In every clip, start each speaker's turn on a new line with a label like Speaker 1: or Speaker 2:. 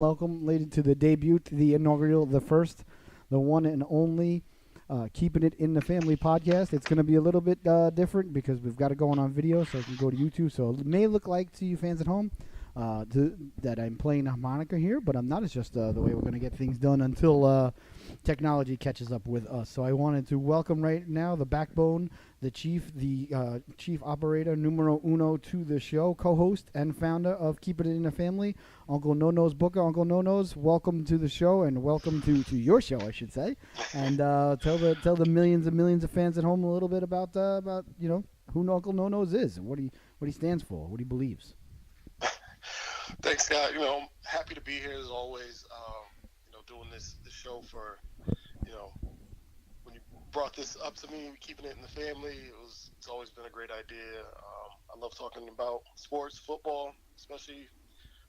Speaker 1: welcome, ladies, to the debuTe, the inaugural, the first, the one and only, Keeping It in the Family podcast. It's going to be a little bit different because we've got it going on video, so it can go to YouTube. So it may look like to you fans at home that I'm playing a harmonica here, but I'm not. It's just the way we're going to get things done until technology catches up with us. So I wanted to welcome right now the backbone, the chief operator numero uno to the show, co-host and founder of Keep It in the Family, Uncle No-No's Booker. Uncle No-No's, welcome to the show, and welcome to your show, I should say. And tell the millions and millions of fans at home a little bit about who Uncle No-No's is and what he stands for, what he believes.
Speaker 2: Thanks, Scott. Happy to be here as always. Doing this show for, when you brought this up to me, keeping it in the family, it's always been a great idea. I love talking about sports, football, especially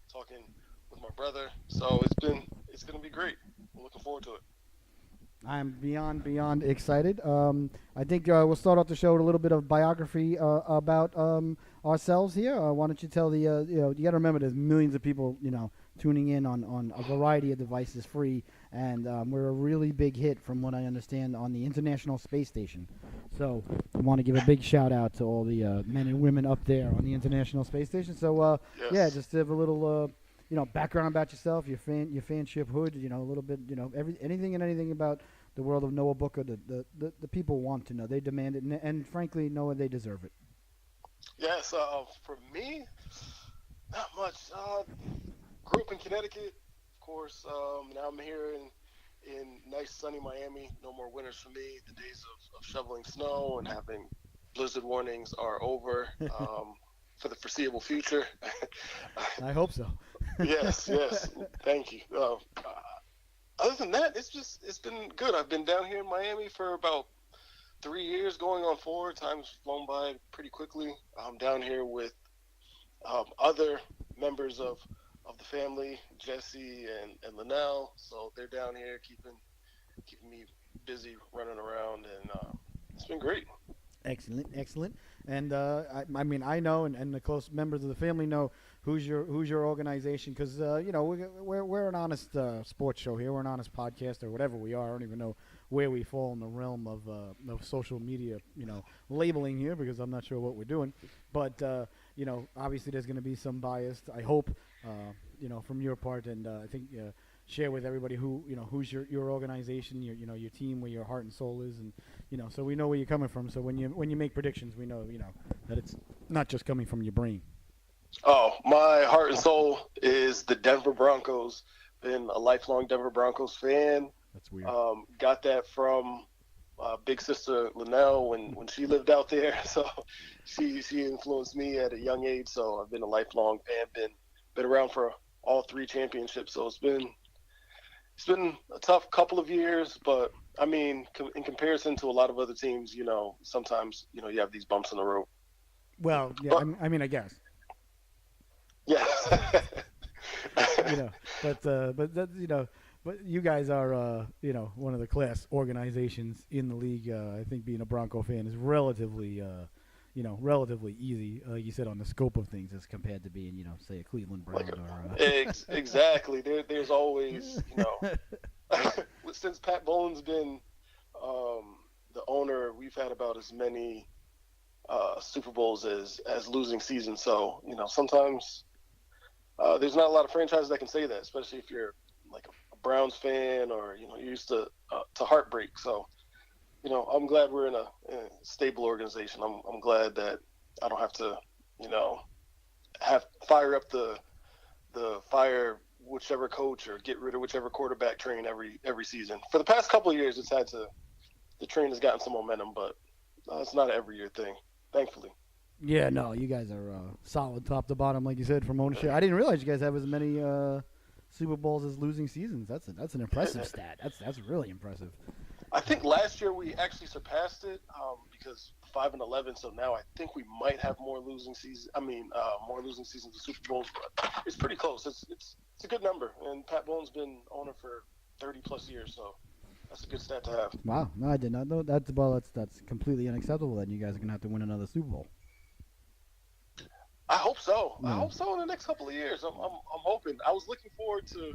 Speaker 2: talking with my brother. So it's gonna be great. I'm looking forward to it.
Speaker 1: I'm beyond excited. I think we'll start off the show with a little bit of biography about ourselves here. Why don't you tell you got to remember there's millions of people, tuning in on a variety of devices free, and we're a really big hit from what I understand on the International Space Station. So I want to give a big shout out to all the men and women up there on the International Space Station. So
Speaker 2: Yes.
Speaker 1: yeah, just to have a little background about yourself, your fanship hood, a little bit, anything and anything about the world of Noah Booker. The people want to know, they demand it, and frankly, Noah, they deserve it.
Speaker 2: Yes. For me, not much. Grew up in Connecticut, of course. Now I'm here in nice sunny Miami. No more winters for me. The days of shoveling snow and having blizzard warnings are over for the foreseeable future.
Speaker 1: I hope so.
Speaker 2: Yes. Thank you. Other than that, it's been good. I've been down here in Miami for about 3 years, going on 4. Time's flown by pretty quickly. I'm down here with other members of the family, Jesse and Linnell. So they're down here keeping me busy running around, and it's been great.
Speaker 1: Excellent. And I mean, I know, and the close members of the family know who's your organization, because we're an honest sports show here. We're an honest podcast or whatever we are. I don't even know where we fall in the realm of social media, labeling here, because I'm not sure what we're doing. But obviously there's going to be some bias, I hope, from your part, and I think share with everybody who's your organization, your team, where your heart and soul is, and so we know where you're coming from. So when you make predictions, we know that it's not just coming from your brain.
Speaker 2: Oh, my heart and soul is the Denver Broncos. Been a lifelong Denver Broncos fan.
Speaker 1: That's weird.
Speaker 2: Got that from big sister Linnell when she lived out there. So she influenced me at a young age. So I've been a lifelong fan. Been around for all 3 championships. So it's been a tough couple of years, but I mean, in comparison to a lot of other teams, sometimes you have these bumps in the road.
Speaker 1: Well, yeah,
Speaker 2: But,
Speaker 1: I mean, I guess.
Speaker 2: yeah.
Speaker 1: But but you guys are one of the class organizations in the league. I think being a Bronco fan is relatively relatively easy, like you said, on the scope of things as compared to being say a Cleveland Brown or
Speaker 2: Exactly. There's always since Pat Bowlen's been the owner, we've had about as many Super Bowls as losing seasons. So sometimes there's not a lot of franchises that can say that, especially if you're like a Browns fan or you're used to heartbreak. So I'm glad we're in a stable organization. I'm glad that I don't have to have fire up the fire whichever coach or get rid of whichever quarterback train every season. For the past couple of years, the train has gotten some momentum, but it's not an every year thing, thankfully.
Speaker 1: Yeah, no, you guys are solid top to bottom, like you said, from ownership. I didn't realize you guys have as many Super Bowls as losing seasons. That's an impressive stat. That's really impressive.
Speaker 2: I think last year we actually surpassed it because 5-11. So now I think we might have more losing seasons. More losing seasons of Super Bowls, but it's pretty close. It's a good number, and Pat Bowlen's been owner for 30 plus years, so that's a good stat to have.
Speaker 1: Wow, no, I did not know that. That's completely unacceptable. Then you guys are gonna have to win another Super Bowl.
Speaker 2: I hope so. I
Speaker 1: Yeah.
Speaker 2: hope so in the next couple of years. I'm hoping. I was looking forward to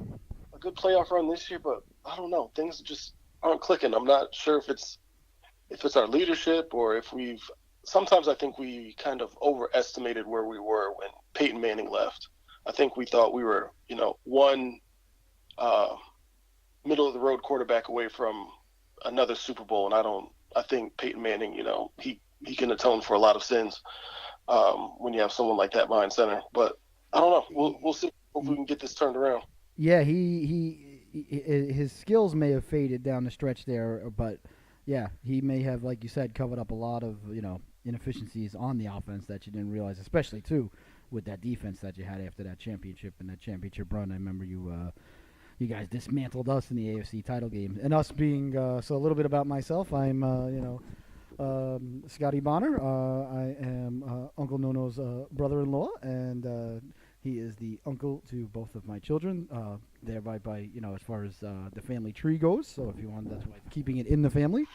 Speaker 2: a good playoff run this year, but I don't know. Things just aren't clicking. I'm not sure if it's our leadership or if we've. Sometimes I think we kind of overestimated where we were when Peyton Manning left. I think we thought we were, one uh, middle of the road quarterback away from another Super Bowl, and I think Peyton Manning, he can atone for a lot of sins when you have someone like that behind center. But I don't know. We'll see if we can get this turned around.
Speaker 1: Yeah, his skills may have faded down the stretch there, but yeah, he may have, like you said, covered up a lot of inefficiencies on the offense that you didn't realize, especially too with that defense that you had after that championship and that championship run. I remember you guys dismantled us in the AFC title game, and us being so a little bit about myself. I'm Scotty Bonner. I am Uncle Nono's brother-in-law, and he is the uncle to both of my children. Thereby, as far as the family tree goes. So, if you want, that's why keeping it in the family.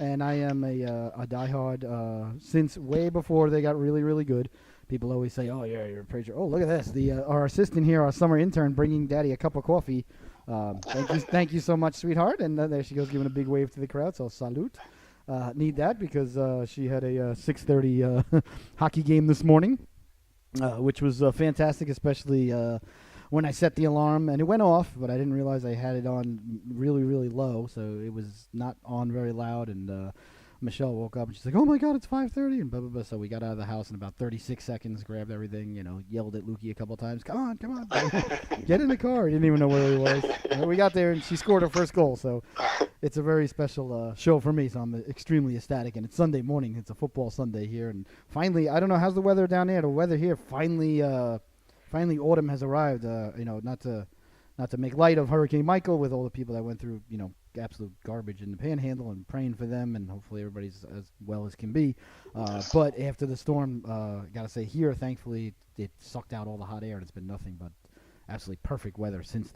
Speaker 1: And I am a diehard since way before they got really, really good. People always say, "Oh, yeah, you're a preacher." Oh, look at this! Our assistant here, our summer intern, bringing Daddy a cup of coffee. Thank you so much, sweetheart. And there she goes, giving a big wave to the crowd. So salute. Need that because she had a 6:30 hockey game this morning, which was fantastic, especially when I set the alarm and it went off, but I didn't realize I had it on really, really low, so it was not on very loud. And Michelle woke up and she's like, "Oh my God, it's 5:30!" and blah blah blah. So we got out of the house in about 36 seconds, grabbed everything, yelled at Lukey a couple times, "Come on, come on, get in the car!" He didn't even know where he was. And we got there and she scored her first goal. So it's a very special show for me. So I'm extremely ecstatic. And it's Sunday morning. It's a football Sunday here, and finally, I don't know how's the weather down there. The weather here finally autumn has arrived. Not to make light of Hurricane Michael with all the people that went through, absolute garbage in the panhandle, and praying for them, and hopefully everybody's as well as can be. But after the storm, gotta say here, thankfully, it sucked out all the hot air, and it's been nothing but absolutely perfect weather since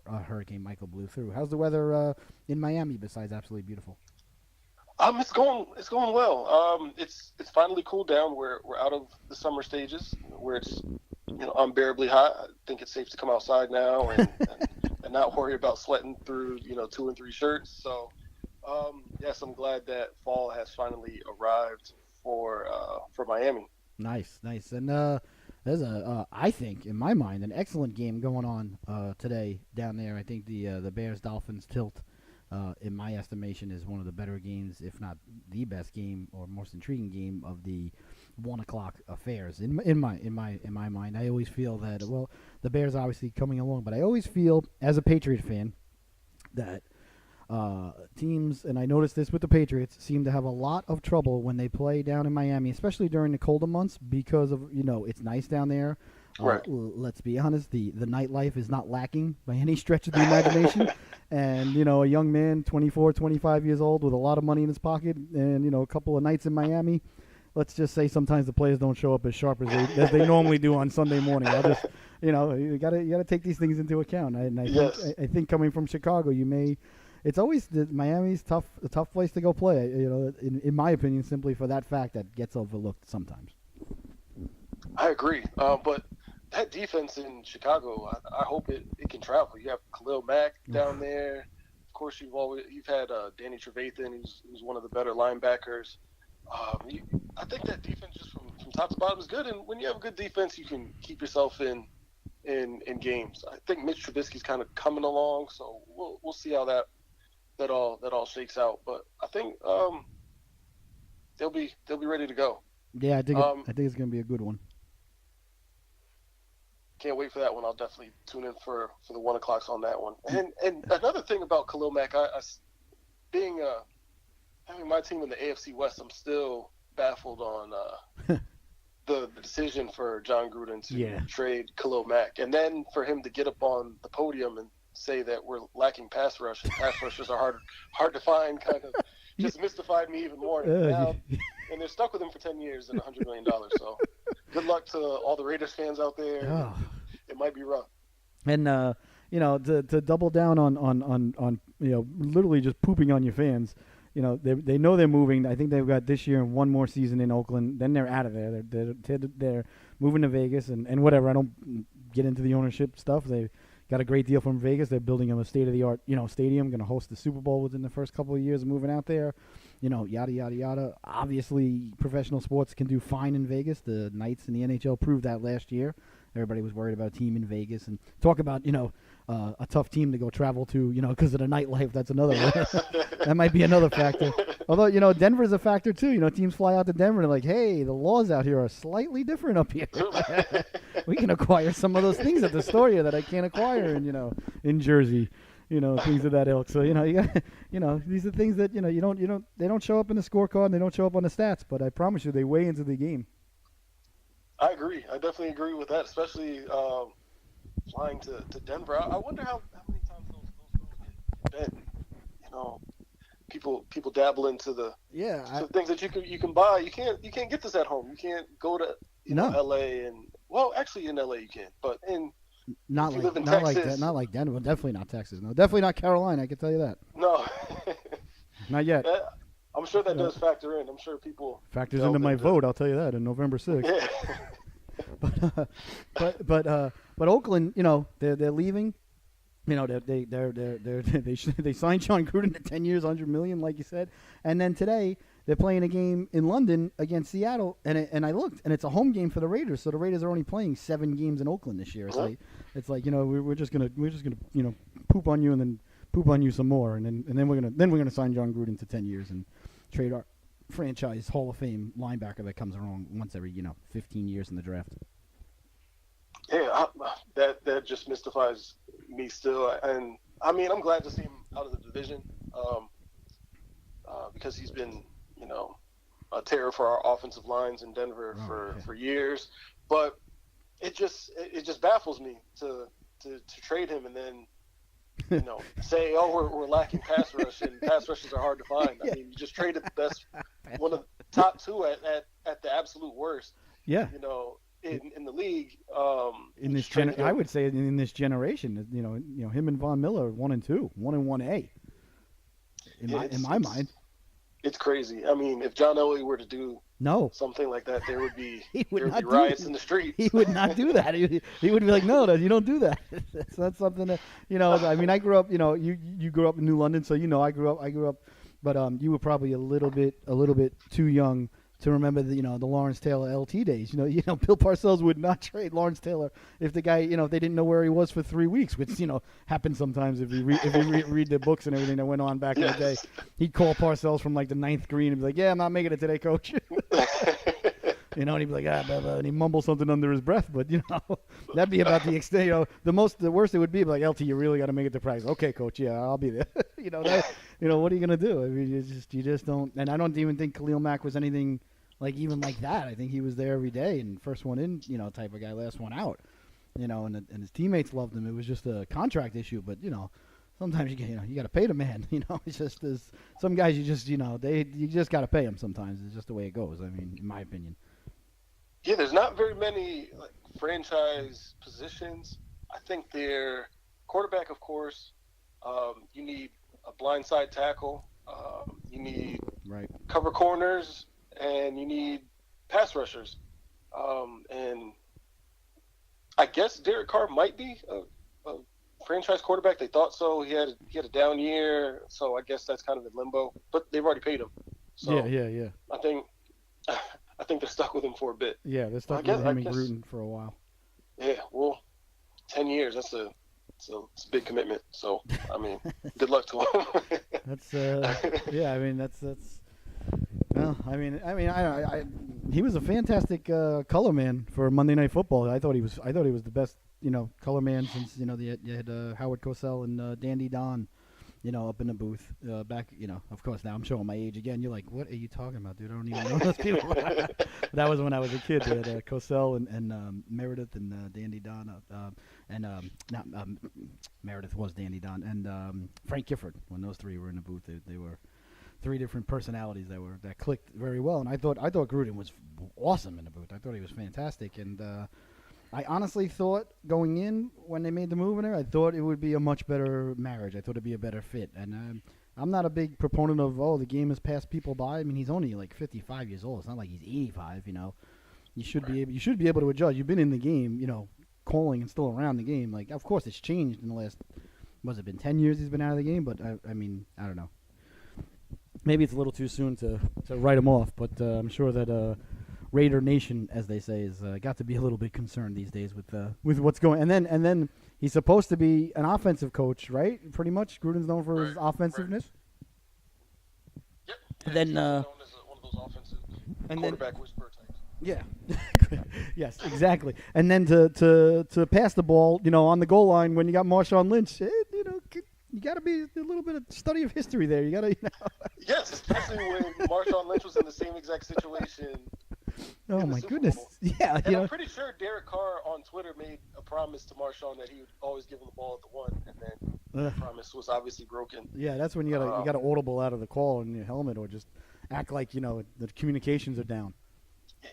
Speaker 1: Hurricane Michael blew through. How's the weather in Miami besides absolutely beautiful?
Speaker 2: It's going well. It's finally cooled down. We're out of the summer stages where it's unbearably hot. I think it's safe to come outside now and not worry about sweating through 2 and 3 shirts. So yes, I'm glad that fall has finally arrived for Miami.
Speaker 1: Nice. And there's I think, in my mind, an excellent game going on today down there. I think the Bears-Dolphins tilt, in my estimation, is one of the better games, if not the best game or most intriguing game of the 1:00 affairs. In my mind, I always feel that the Bears are obviously coming along, but I always feel as a Patriot fan that teams, and I noticed this with the Patriots, seem to have a lot of trouble when they play down in Miami, especially during the colder months, because of it's nice down there.
Speaker 2: Right.
Speaker 1: Let's be honest, the nightlife is not lacking by any stretch of the imagination. And, a young man, 24, 25 years old, with a lot of money in his pocket, and, a couple of nights in Miami, let's just say sometimes the players don't show up as sharp as they normally do on Sunday morning. I'll just, you gotta take these things into account. I think coming from Chicago, it's always Miami's a tough place to go play. In my opinion, simply for that fact that gets overlooked sometimes.
Speaker 2: I agree, but that defense in Chicago, I hope it can travel. You have Khalil Mack down there. Of course, you've had Danny Trevathan, who's one of the better linebackers. I think that defense just from top to bottom is good, and when you have a good defense, you can keep yourself in games. I think Mitch Trubisky's kind of coming along, so we'll see how that all shakes out. But I think they'll be ready to go.
Speaker 1: Yeah, I think it's going to be a good one.
Speaker 2: Can't wait for that one. I'll definitely tune in for the 1:00 on that one. And another thing about Khalil Mack, having my team in the AFC West, I'm still baffled on the decision for John Gruden to trade Khalil Mack, and then for him to get up on the podium and say that we're lacking pass rush, and pass rushers are hard to find, kind of just mystified me even more. Now, and they're stuck with him for 10 years and $100 million. So good luck to all the Raiders fans out there.
Speaker 1: Oh.
Speaker 2: It might be rough.
Speaker 1: And to double down on literally just pooping on your fans. They know they're moving. I think they've got this year and one more season in Oakland. Then they're out of there. They're moving to Vegas and whatever. I don't get into the ownership stuff. They got a great deal from Vegas. They're building them a state-of-the-art, stadium. Going to host the Super Bowl within the first couple of years of moving out there. Yada, yada, yada. Obviously, professional sports can do fine in Vegas. The Knights and the NHL proved that last year. Everybody was worried about a team in Vegas. And talk about, a tough team to go travel to, because of the nightlife. That's another that might be another factor. Although, Denver's a factor, too. Teams fly out to Denver and they're like, hey, the laws out here are slightly different up here. We can acquire some of those things at the store here that I can't acquire in Jersey. Things of that ilk. So, you got, these are things that, they don't show up in the scorecard and they don't show up on the stats, but I promise you they weigh into the game.
Speaker 2: I agree. I definitely agree with that, especially flying to Denver. I wonder how many times those get bent. People dabble into the things that you can buy. You can't get this at home. You can't go to LA and actually in LA you can, but not
Speaker 1: like Denver. Definitely not Texas. No, definitely not Carolina. I can tell you that.
Speaker 2: No,
Speaker 1: not yet.
Speaker 2: I'm sure that does factor in. I'm sure people
Speaker 1: factors into my vote. I'll tell you that in November 6th.
Speaker 2: Yeah.
Speaker 1: but Oakland, they're leaving. They signed Sean Gruden to 10 years, $100 million, like you said, and then today they're playing a game in London against Seattle, and I looked, and it's a home game for the Raiders, so the Raiders are only playing 7 games in Oakland this year. It's like we're just gonna poop on you and then poop on you some more, and then we're gonna sign John Gruden to 10 years and trade our franchise Hall of Fame linebacker that comes around once every 15 years in the draft.
Speaker 2: Yeah, that just mystifies me still, and I mean I'm glad to see him out of the division, because he's been a terror for our offensive lines in Denver for years, but it just baffles me to trade him and then say, we're lacking pass rush, and pass rushes are hard to find. I mean, you just traded the best, one of the top 2 at the absolute worst.
Speaker 1: Yeah.
Speaker 2: In the league.
Speaker 1: In this I would say in this generation, him and Von Miller are 1 and 2, 1 and 1A. In my mind.
Speaker 2: It's crazy. I mean, if John Elway were to do something like that, there would be riots in the street. He
Speaker 1: would not do that. He would be like, no, you don't do that. That's something that I mean, I grew up. You grew up in New London, so I grew up. But you were probably a little bit too young to remember the Lawrence Taylor LT days. Bill Parcells would not trade Lawrence Taylor if the guy if they didn't know where he was for 3 weeks, which happens sometimes if you read the books and everything that went on back in the day. He'd call Parcells from like the 9th green and be like, "Yeah, I'm not making it today, coach." And he'd be like, blah, blah, and he'd mumble something under his breath, but that'd be about the extent. The worst it would be like, LT, you really got to make it to practice. Okay, coach, yeah, I'll be there. What are you gonna do? I mean, you just don't. And I don't even think Khalil Mack was anything even like that. I think he was there every day and first one in, type of guy, last one out. And his teammates loved him. It was just a contract issue, but sometimes you got to pay the man. It's just there's some guys you just got to pay them sometimes. It's just the way it goes. I mean, in my opinion.
Speaker 2: Yeah, there's not very many franchise positions. I think they're quarterback, of course. You need a blindside tackle. You need cover corners, and you need pass rushers. And I guess Derek Carr might be a franchise quarterback. They thought so. He had a down year, so I guess that's kind of in limbo. But they've already paid him. So
Speaker 1: yeah.
Speaker 2: I think they're stuck with him for a bit.
Speaker 1: Yeah, they're stuck with him and Gruden for a while.
Speaker 2: Yeah, well, 10 years, it's a big commitment. So, I mean, good luck to him.
Speaker 1: That's I mean, that's well, I mean, he was a fantastic color man for Monday Night Football. I thought he was the best, color man since, you had Howard Cosell and Dandy Don, up in the booth back, of course now I'm showing my age again. You're like, what are you talking about, dude? I don't even know those people. That was when I was a kid. They had Cosell and Meredith and Dandy Don, Meredith was Dandy Don, and Frank Gifford. When those 3 were in the booth, they were 3 different personalities that clicked very well. And I thought Gruden was awesome in the booth. I thought he was fantastic, and I honestly thought going in when they made the move in there, I thought it would be a much better marriage. I thought it'd be a better fit. And I'm not a big proponent of the game has passed people by. I mean, he's only like 55 years old. It's not like he's 85, You should be able to adjust. You've been in the game, calling and still around the game. Like, of course, it's changed in the last. Was it been 10 years he's been out of the game? But I mean, I don't know. Maybe it's a little too soon to write him off, but I'm sure that Raider Nation, as they say, is got to be a little bit concerned these days with what's going. And then he's supposed to be an offensive coach, right? Pretty much, Gruden's known for his offensiveness.
Speaker 2: Yep.
Speaker 1: And then
Speaker 2: known as one of those offensive quarterback whisperer types.
Speaker 1: Yeah. Yes, exactly. And then to pass the ball, on the goal line when you got Marshawn Lynch, you got to be a little bit of study of history there. You got to,
Speaker 2: Yes, especially when Marshawn Lynch was in the same exact situation.
Speaker 1: Oh my goodness! Yeah,
Speaker 2: and I'm pretty sure Derek Carr on Twitter made a promise to Marshawn that he would always give him the ball at the one, and then the promise was obviously broken.
Speaker 1: Yeah, that's when you gotta audible out of the call in your helmet, or just act like the communications are down.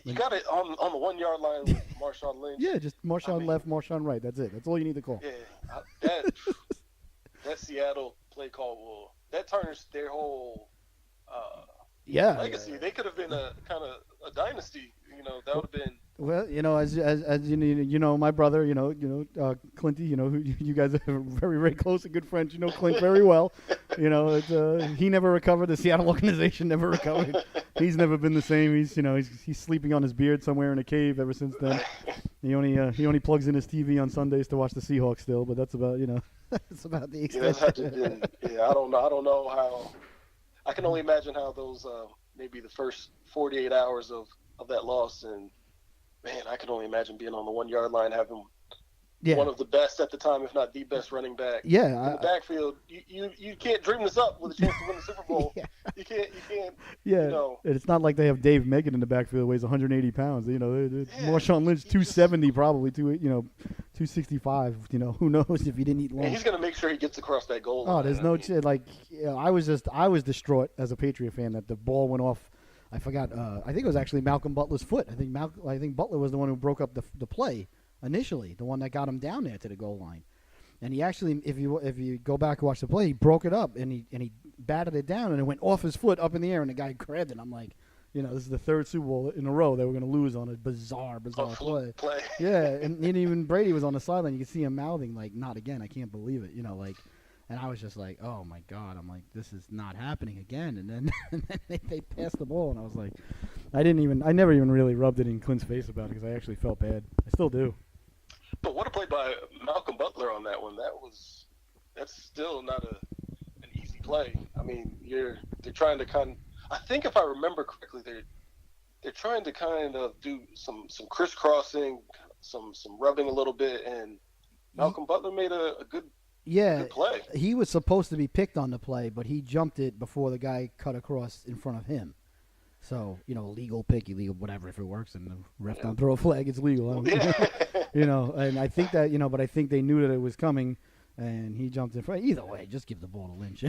Speaker 2: You got it on the 1 yard line with Marshawn Lynch.
Speaker 1: Yeah, just Marshawn left, Marshawn right. That's it. That's all you need to call.
Speaker 2: Yeah, that Seattle play call that turns their whole legacy.
Speaker 1: Yeah.
Speaker 2: They could have been a kind of a dynasty. That would have been.
Speaker 1: Well, as my brother, Clinty, who you guys are very, very close and good friends. You know Clint very well. He never recovered. The Seattle organization never recovered. He's never been the same. He's sleeping on his beard somewhere in a cave ever since then. He only plugs in his TV on Sundays to watch the Seahawks still. But that's about that's about the extent.
Speaker 2: I don't know how. I can only imagine how those maybe the first 48 hours of that loss, and man, I can only imagine being on the 1 yard line, having one of the best at the time, if not the best running back.
Speaker 1: Yeah,
Speaker 2: in the backfield. You can't dream this up with a chance to win the Super Bowl.
Speaker 1: Yeah.
Speaker 2: You can't.
Speaker 1: Yeah, it's not like they have Dave Megan in the backfield who weighs 180 pounds. Marshawn Lynch 270 probably, 265. Who knows if he didn't eat lunch.
Speaker 2: And he's gonna make sure he gets across that goal line.
Speaker 1: Oh, there's no I was distraught as a Patriot fan that the ball went off. I forgot. I think it was actually Malcolm Butler's foot. I think Butler was the one who broke up the play initially, the one that got him down there to the goal line. And he actually, if you go back and watch the play, he broke it up and he batted it down and it went off his foot up in the air and the guy grabbed it. I'm like, this is the third Super Bowl in a row that we're going to lose on a bizarre play. Yeah, and even Brady was on the sideline. You could see him mouthing like, "Not again! I can't believe it!" And I was just like, "Oh my God!" I'm like, "This is not happening again." And then they passed the ball, and I was like, I never even really rubbed it in Clint's face about it because I actually felt bad. I still do.
Speaker 2: But what a play by Malcolm Butler on that one. That's still not an easy play. I mean, they're trying to I think if I remember correctly, they're trying to kind of do some crisscrossing, some rubbing a little bit, and Malcolm Butler made a good play.
Speaker 1: He was supposed to be picked on the play, but he jumped it before the guy cut across in front of him. So, legal pick, illegal, whatever, if it works, and the ref don't throw a flag, it's legal. And I think that, but I think they knew that it was coming, and he jumped in front. Either way, just give the ball to Lynch.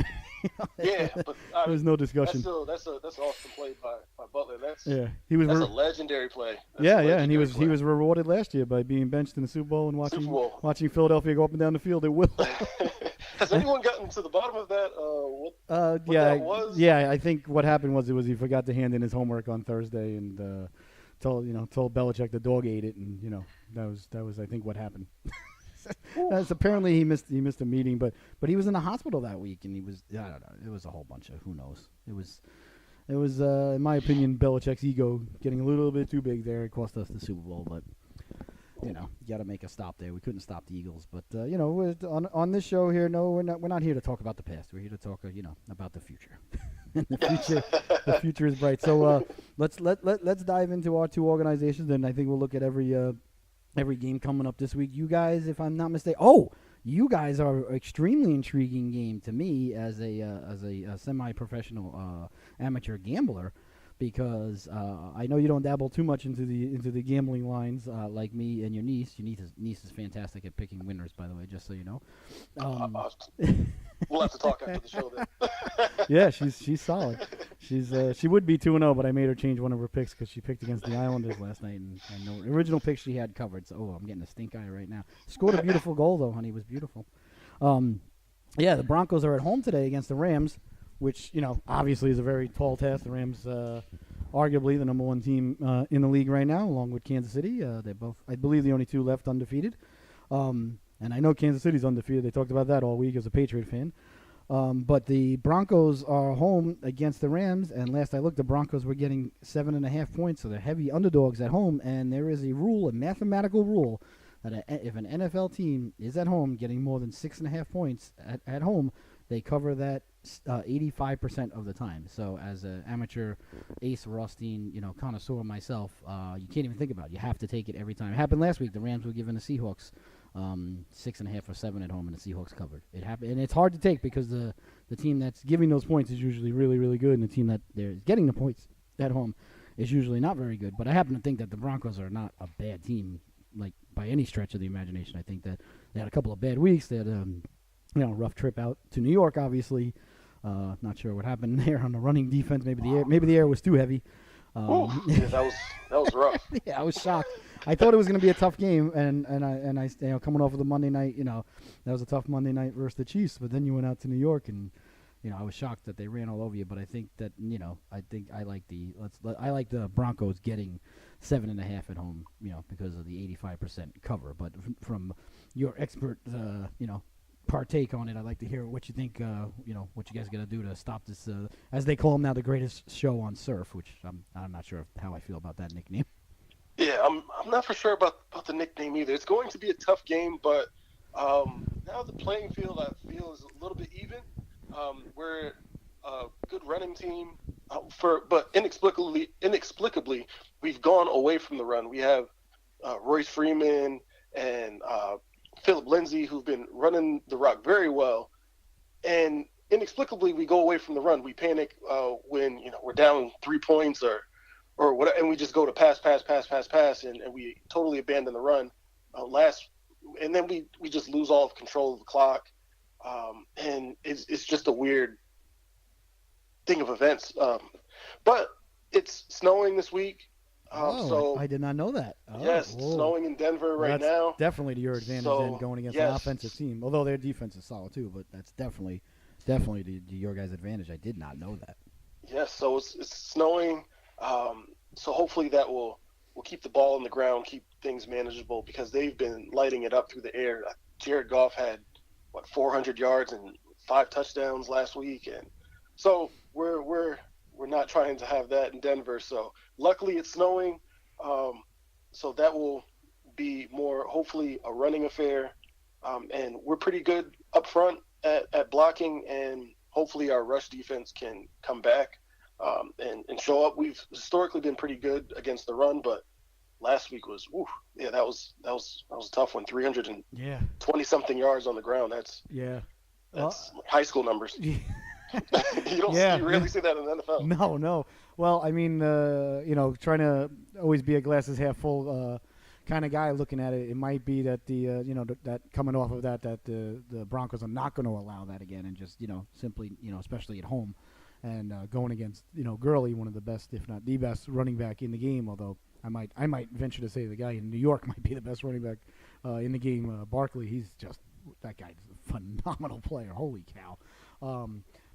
Speaker 2: But
Speaker 1: there's no discussion.
Speaker 2: That's an awesome play by Butler. That's a legendary play.
Speaker 1: And he was rewarded last year by being benched in the Super Bowl and watching Philadelphia go up and down the field. It will.
Speaker 2: Has anyone gotten to the bottom of that? What that was?
Speaker 1: Yeah, I think what happened was he forgot to hand in his homework on Thursday and told Belichick the dog ate it, and that was I think what happened. Apparently he missed a meeting, but he was in the hospital that week, and I don't know. It was a whole bunch of who knows. It was in my opinion Belichick's ego getting a little bit too big there. It cost us the Super Bowl, but. You got to make a stop there. We couldn't stop the Eagles, but on this show here, no, we're not here to talk about the past. We're here to talk, about the future. And the future is bright. So let's dive into our two organizations, and I think we'll look at every game coming up this week. You guys, if I'm not mistaken, you guys are an extremely intriguing game to me as a semi-professional amateur gambler. Because I know you don't dabble too much into the gambling lines like me and your niece. Your niece is fantastic at picking winners, by the way, just so you know.
Speaker 2: We'll have to talk after the show then.
Speaker 1: Yeah, she's solid. She would be 2-0, but I made her change one of her picks because she picked against the Islanders last night, and I know the original pick she had covered. So I'm getting a stink eye right now. Scored a beautiful goal though, honey. It was beautiful. The Broncos are at home today against the Rams. Which, obviously is a very tall task. The Rams arguably the number one team in the league right now, along with Kansas City. They're both, I believe, the only two left undefeated. And I know Kansas City's undefeated. They talked about that all week as a Patriot fan. But the Broncos are home against the Rams, and last I looked, the Broncos were getting 7.5 points, so they're heavy underdogs at home. And there is a rule, a mathematical rule, that if an NFL team is at home getting more than 6.5 points at home, they cover that 85% of the time. So as an amateur Ace Rothstein, connoisseur myself, you can't even think about it. You have to take it every time. It happened last week. The Rams were giving the Seahawks 6.5 or 7 at home, and the Seahawks covered. It happened, and it's hard to take because the team that's giving those points is usually really, really good, and the team that they're getting the points at home is usually not very good. But I happen to think that the Broncos are not a bad team, like by any stretch of the imagination. I think that they had a couple of bad weeks. They had a rough trip out to New York, obviously. Not sure what happened there on the running defense. Maybe the air was too heavy.
Speaker 2: Yeah, that was rough.
Speaker 1: Yeah, I was shocked. I thought it was going to be a tough game, and I coming off of the Monday night, that was a tough Monday night versus the Chiefs. But then you went out to New York, and I was shocked that they ran all over you. But I think that I like the Broncos getting 7.5 at home, because of the 85% cover. But from your expert, partake on it, I'd like to hear what you think. What you guys got to do to stop this, as they call them now, the greatest show on surf. Which I'm not sure how I feel about that nickname.
Speaker 2: Yeah, I'm not for sure about the nickname either. It's going to be a tough game, but now the playing field, I feel, is a little bit even. We're a good running team, but inexplicably, we've gone away from the run. We have Royce Freeman and Philip Lindsay, who've been running the rock very well, and inexplicably we go away from the run. We panic when we're down 3 points or whatever, and we just go to pass, and we totally abandon the run. And then we just lose all of control of the clock, and it's just a weird thing of events. But it's snowing this week. So
Speaker 1: I did not know that.
Speaker 2: Yes, it's snowing in Denver right now.
Speaker 1: Definitely to your advantage then going against an offensive team. Although their defense is solid too, but that's definitely to your guys' advantage. I did not know that.
Speaker 2: Yes, so it's snowing. So hopefully that will keep the ball on the ground, keep things manageable, because they've been lighting it up through the air. Jared Goff had 400 yards and 5 touchdowns last week, and so we're not trying to have that in Denver. So luckily it's snowing, so that will be more hopefully a running affair, and we're pretty good up front at blocking, and hopefully our rush defense can come back. And show up. We've historically been pretty good against the run, but last week was, that was a tough one. 320 something yards on the ground. That's high school numbers. you rarely see that in the NFL.
Speaker 1: No. Well, I mean, trying to always be a glasses half full kind of guy looking at it. It might be that that coming off of that the Broncos are not going to allow that again, and just simply especially at home. And going against Gurley, one of the best, if not the best, running back in the game. Although I might venture to say the guy in New York might be the best running back in the game. Barkley, that guy's a phenomenal player. Holy cow!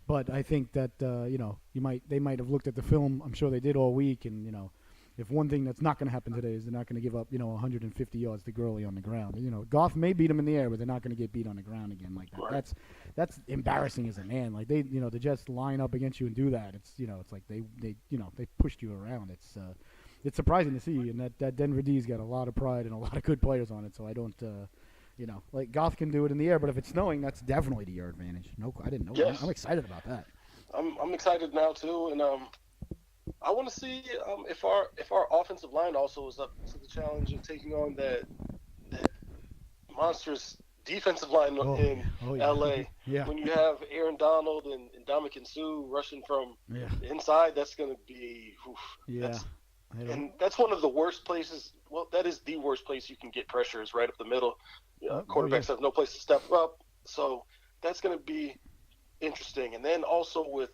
Speaker 1: But I think that they might have looked at the film. I'm sure they did all week, and if one thing that's not going to happen today is they're not going to give up 150 yards to Gurley on the ground. Goff may beat him in the air, but they're not going to get beat on the ground again like that.
Speaker 2: Right.
Speaker 1: That's embarrassing as a man. Like they the Jets line up against you and do that. It's it's like they pushed you around. It's surprising to see, and that Denver D's got a lot of pride and a lot of good players on it. So I don't like Goff can do it in the air, but if it's snowing, that's definitely to your advantage. No, I didn't know.
Speaker 2: Yes.
Speaker 1: I'm excited about that.
Speaker 2: I'm excited now too, and I want to see if our offensive line also is up to the challenge of taking on that monstrous defensive line in LA.
Speaker 1: Yeah.
Speaker 2: When you have Aaron Donald and Ndamukong Suh rushing from the inside, that's going to be and that's one of the worst places. Well, that is the worst place you can get pressure, is right up the middle. Quarterbacks have no place to step up, so that's going to be interesting. And then also with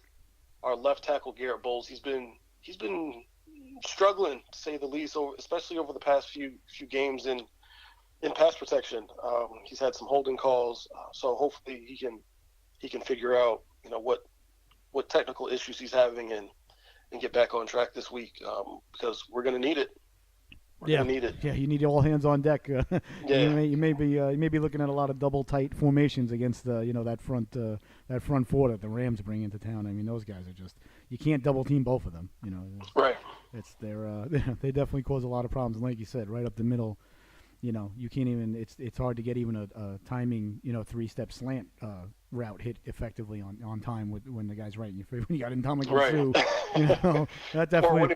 Speaker 2: our left tackle Garrett Bowles, he's been struggling, to say the least, especially over the past few games in pass protection. He's had some holding calls, so hopefully he can figure out what technical issues he's having and get back on track this week, because we're going to need it. We're
Speaker 1: Yeah,
Speaker 2: going to need it.
Speaker 1: yeah. You need all hands on deck.
Speaker 2: Yeah.
Speaker 1: You may be looking at a lot of double tight formations against that front four that the Rams bring into town. I mean, those guys are just you can't double team both of them.
Speaker 2: Right.
Speaker 1: It's they definitely cause a lot of problems. And like you said, right up the middle, you can't even. It's hard to get even a timing 3-step slant route hit effectively on time when the guy's right in your face. When you got Indomitian
Speaker 2: Right.
Speaker 1: Sue, that definitely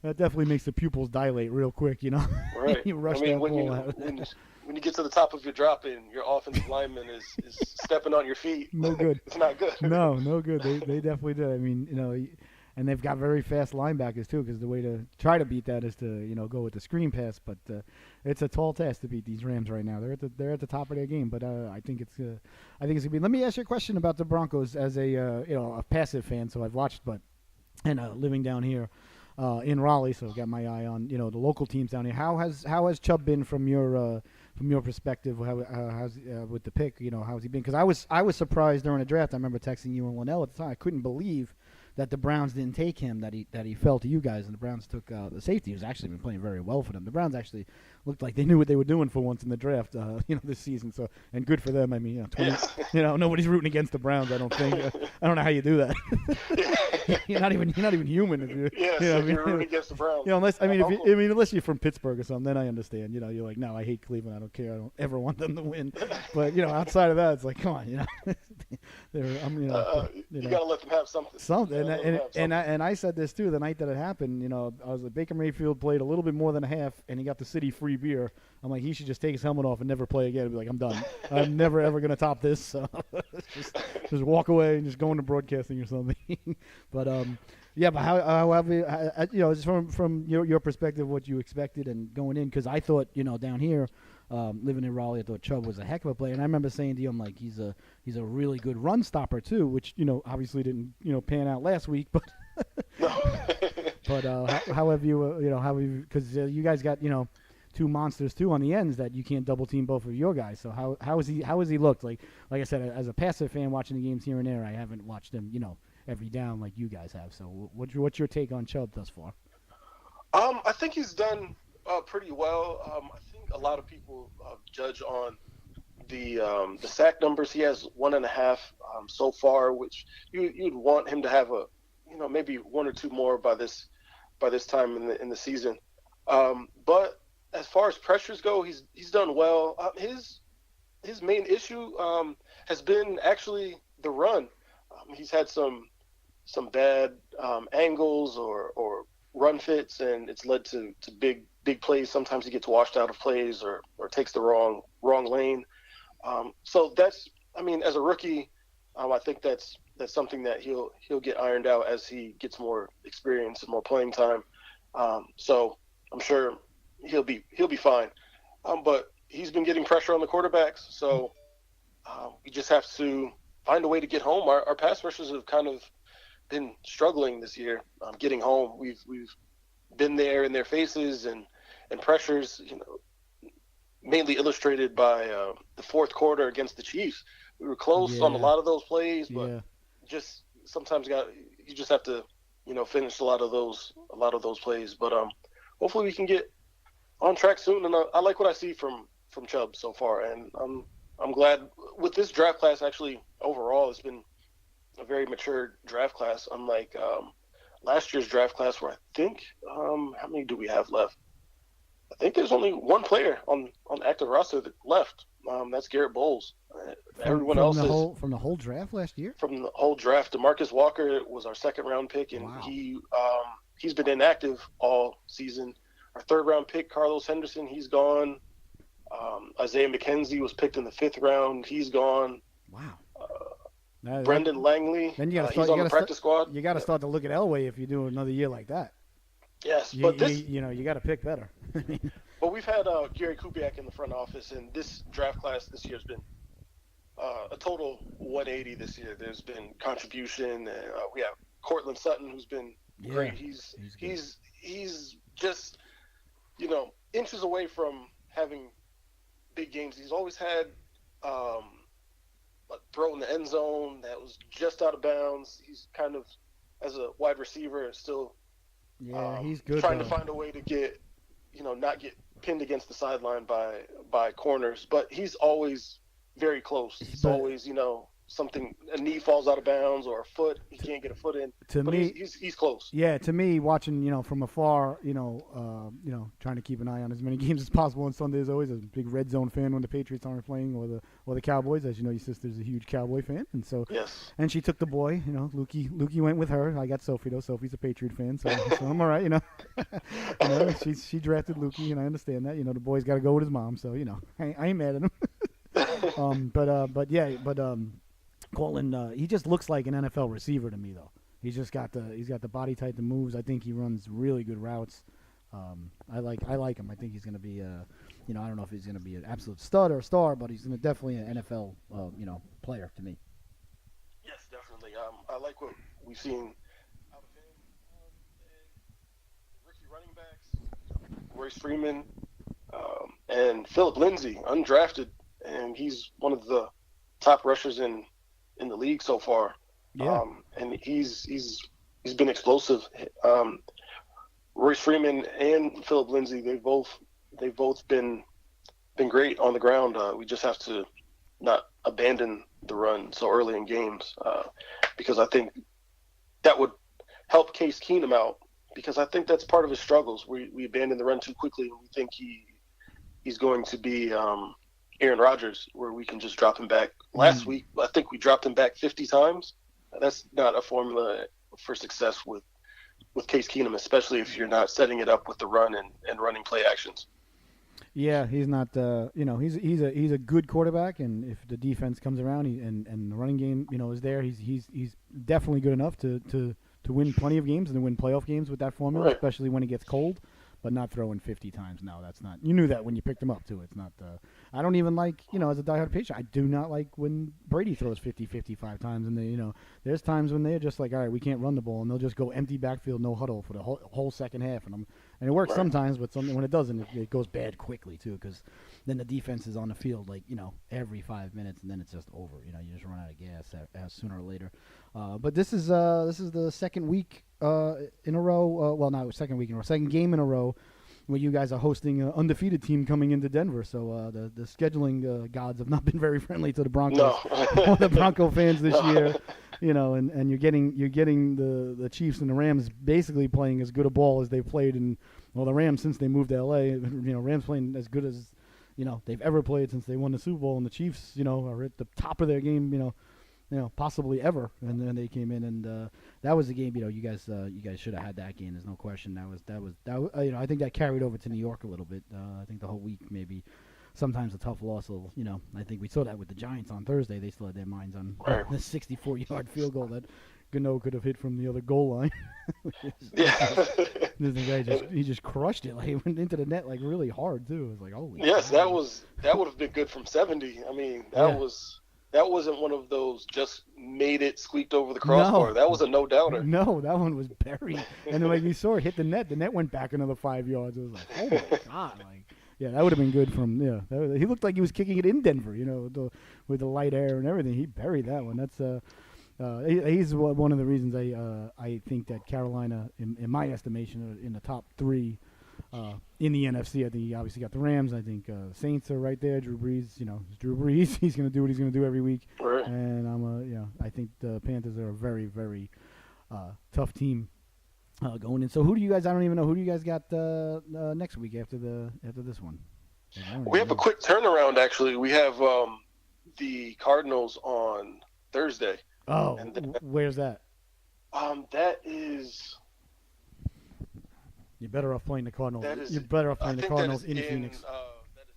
Speaker 1: that definitely makes the pupils dilate real quick.
Speaker 2: Right.
Speaker 1: You rush
Speaker 2: I mean,
Speaker 1: that ball out.
Speaker 2: when you get to the top of your drop and your offensive lineman is stepping on your feet,
Speaker 1: No good.
Speaker 2: It's not good.
Speaker 1: No good. They definitely do. I mean, and they've got very fast linebackers too. Because the way to try to beat that is to go with the screen pass. But it's a tall task to beat these Rams right now. They're at the top of their game. But I think it's gonna be. Let me ask you a question about the Broncos as a passive fan. So I've watched, and living down here. In Raleigh, so I've got my eye on the local teams down here. How has Chubb been from your perspective? How's with the pick? How's he been? Because I was surprised during the draft. I remember texting you and Linnell at the time. I couldn't believe that the Browns didn't take him. That he fell to you guys, and the Browns took the safety. Who's actually been playing very well for them. The Browns actually looked like they knew what they were doing for once in the draft. This season. So and good for them. I mean, 20, nobody's rooting against the Browns. I don't think. I don't know how you do that. you're not even human if you.
Speaker 2: You're rooting against the Browns.
Speaker 1: Unless you're from Pittsburgh or something, then I understand. You're like, no, I hate Cleveland. I don't care. I don't ever want them to win. But outside of that, it's like, come on,
Speaker 2: you gotta let them have something.
Speaker 1: And I said this too the night that it happened. I was like, Baker Mayfield played a little bit more than a half, and he got the city free beer. I'm like, he should just take his helmet off and never play again. And be like, I'm done. I'm never ever gonna top this. So just walk away and just go into broadcasting or something. But yeah, but how have you, just from your perspective, what you expected and going in? Because I thought, down here, living in Raleigh, I thought Chubb was a heck of a player, and I remember saying to you, I'm like, he's a really good run stopper too, which obviously didn't pan out last week, but but how have you because you guys got two monsters too on the ends that you can't double team both of your guys. So how has he looked? Like I said, as a passive fan watching the games here and there, I haven't watched him every down like you guys have. So what's your take on Chubb thus far?
Speaker 2: I think he's done pretty well. I think a lot of people judge on the sack numbers. He has 1.5 so far, which you'd want him to have maybe 1 or 2 more by this time in the season. But as far as pressures go, he's done well. His main issue has been actually the run. He's had some bad angles or run fits, and it's led to big plays. Sometimes he gets washed out of plays or takes the wrong lane. So that's, as a rookie, I think that's something that he'll get ironed out as he gets more experience and more playing time. So I'm sure he'll be fine. But he's been getting pressure on the quarterbacks, so we just have to find a way to get home. Our pass rushers have kind of been struggling this year getting home. We've been there in their faces and pressures, mainly illustrated by the fourth quarter against the Chiefs. We were close on a lot of those plays, but just sometimes you just have to finish a lot of those plays. But hopefully we can get on track soon. And I like what I see from Chubb so far, and I'm glad with this draft class. Actually, overall, it's been a very mature draft class, unlike last year's draft class, where I think how many do we have left? I think there's only one player on active roster that left. That's Garrett Bowles. Everyone else is
Speaker 1: from the whole draft last year.
Speaker 2: From the whole draft, DeMarcus Walker was our second-round pick, and he's been inactive all season. Our third-round pick, Carlos Henderson, he's gone. Isaiah McKenzie was picked in the 5th round. He's gone.
Speaker 1: Wow.
Speaker 2: Brendan Langley,
Speaker 1: then
Speaker 2: he's on the practice squad.
Speaker 1: You got to start to look at Elway if you do another year like that.
Speaker 2: Yes,
Speaker 1: you got to pick better.
Speaker 2: But we've had Gary Kubiak in the front office, and this draft class this year has been a total 180 this year. There's been contribution, and we have Cortland Sutton, who's been great. He's just inches away from having big games. He's always had a throw in the end zone that was just out of bounds. He's kind of as a wide receiver, still
Speaker 1: Yeah, he's good
Speaker 2: trying to
Speaker 1: though.
Speaker 2: find a way to get, not get pinned against the sideline by corners. But he's always very close. It's
Speaker 1: But
Speaker 2: always, something, a knee falls out of bounds or a foot, he
Speaker 1: to,
Speaker 2: can't get a foot in.
Speaker 1: to
Speaker 2: But he's
Speaker 1: me,
Speaker 2: he's he's close.
Speaker 1: yeah, to me, watching from afar, trying to keep an eye on as many games as possible on Sunday is always a big red zone fan when the Patriots aren't playing or the Cowboys. As you know, your sister's a huge Cowboy fan, and so
Speaker 2: Yes.
Speaker 1: and she took the boy. Lukey went with her. I got Sophie though. Sophie's a Patriot fan, so I'm all right. She drafted Lukey, and I understand that. The boy's got to go with his mom, so I ain't mad at him. Colin, he just looks like an NFL receiver to me, though. He's got the body type, the moves. I think he runs really good routes. I like him. I think he's going to be I don't know if he's going to be an absolute stud or star, but he's gonna definitely an NFL player to me.
Speaker 2: Yes, definitely. I like what we've seen out of him. And rookie running backs, Royce Freeman, and Philip Lindsay, undrafted, and he's one of the top rushers in the league so far.
Speaker 1: Yeah.
Speaker 2: And he's been explosive. Royce Freeman and Philip Lindsay, they've both been great on the ground. We just have to not abandon the run so early in games, because I think that would help Case Keenum out, because I think that's part of his struggles. We abandon the run too quickly, and we think he's going to be Aaron Rodgers, where we can just drop him back. Last week, I think we dropped him back 50 times. That's not a formula for success with Case Keenum, especially if you're not setting it up with the run and running play actions.
Speaker 1: Yeah, he's not. He's a good quarterback, and if the defense comes around and the running game, is there, he's definitely good enough to win plenty of games and to win playoff games with that formula,
Speaker 2: Right.
Speaker 1: especially when it gets cold. But not throwing 50 times. No, that's not. You knew that when you picked him up too. It's not. I don't even like, as a diehard Patriot, I do not like when Brady throws 50, 55 times, and there's times when they're just like, all right, we can't run the ball, and they'll just go empty backfield, no huddle for the whole second half, and it works
Speaker 2: Right.
Speaker 1: sometimes, but when it doesn't, it goes bad quickly too, because then the defense is on the field like every 5 minutes, and then it's just over. You just run out of gas sooner or later. But this is the second week in a row. Well, not second week in a row, second game in a row where you guys are hosting an undefeated team coming into Denver. So the scheduling gods have not been very friendly to the Broncos
Speaker 2: No.
Speaker 1: or the Bronco fans this
Speaker 2: No.
Speaker 1: year. And you're getting the Chiefs and the Rams basically playing as good a ball as they've played the Rams since they moved to LA. Rams playing as good as they've ever played since they won the Super Bowl, and the Chiefs are at the top of their game. Possibly ever, and then they came in, and that was the game. You guys should have had that game. There's no question. That I think that carried over to New York a little bit. I think the whole week maybe. Sometimes a tough loss will, I think we saw that with the Giants on Thursday. They still had their minds on
Speaker 2: Right.
Speaker 1: the 64-yard field goal that Gano could have hit from the other goal line.
Speaker 2: Yeah.
Speaker 1: The guy just crushed it. Like, he went into the net like really hard too. It was like, holy.
Speaker 2: Yes,
Speaker 1: cow.
Speaker 2: that would have been good from 70. I mean,
Speaker 1: Yeah.
Speaker 2: that wasn't one of those just made it, squeaked over the crossbar.
Speaker 1: No.
Speaker 2: That was a no doubter.
Speaker 1: No, that one was buried. And then, like, you saw it hit the net went back another 5 yards. It was like, oh my God. Like, yeah, that would have been good from, he looked like he was kicking it in Denver, with the light air and everything. He buried that one. That's, he's one of the reasons I think that Carolina, in my estimation, are in the top three in the NFC. I think he obviously got the Rams. I think Saints are right there. Drew Brees, it's Drew Brees. He's going to do what he's going to do every week.
Speaker 2: Right.
Speaker 1: And I think the Panthers are a very, very tough team going in. So who do you guys? I don't even know who do you guys got next week after this one.
Speaker 2: We have a quick turnaround, actually. We have the Cardinals on Thursday.
Speaker 1: Oh,
Speaker 2: And then-
Speaker 1: where's that?
Speaker 2: That is.
Speaker 1: You're better off playing the Cardinals.
Speaker 2: That is.
Speaker 1: You're better off
Speaker 2: I
Speaker 1: playing the
Speaker 2: think
Speaker 1: Cardinals
Speaker 2: that is
Speaker 1: in Phoenix.
Speaker 2: That is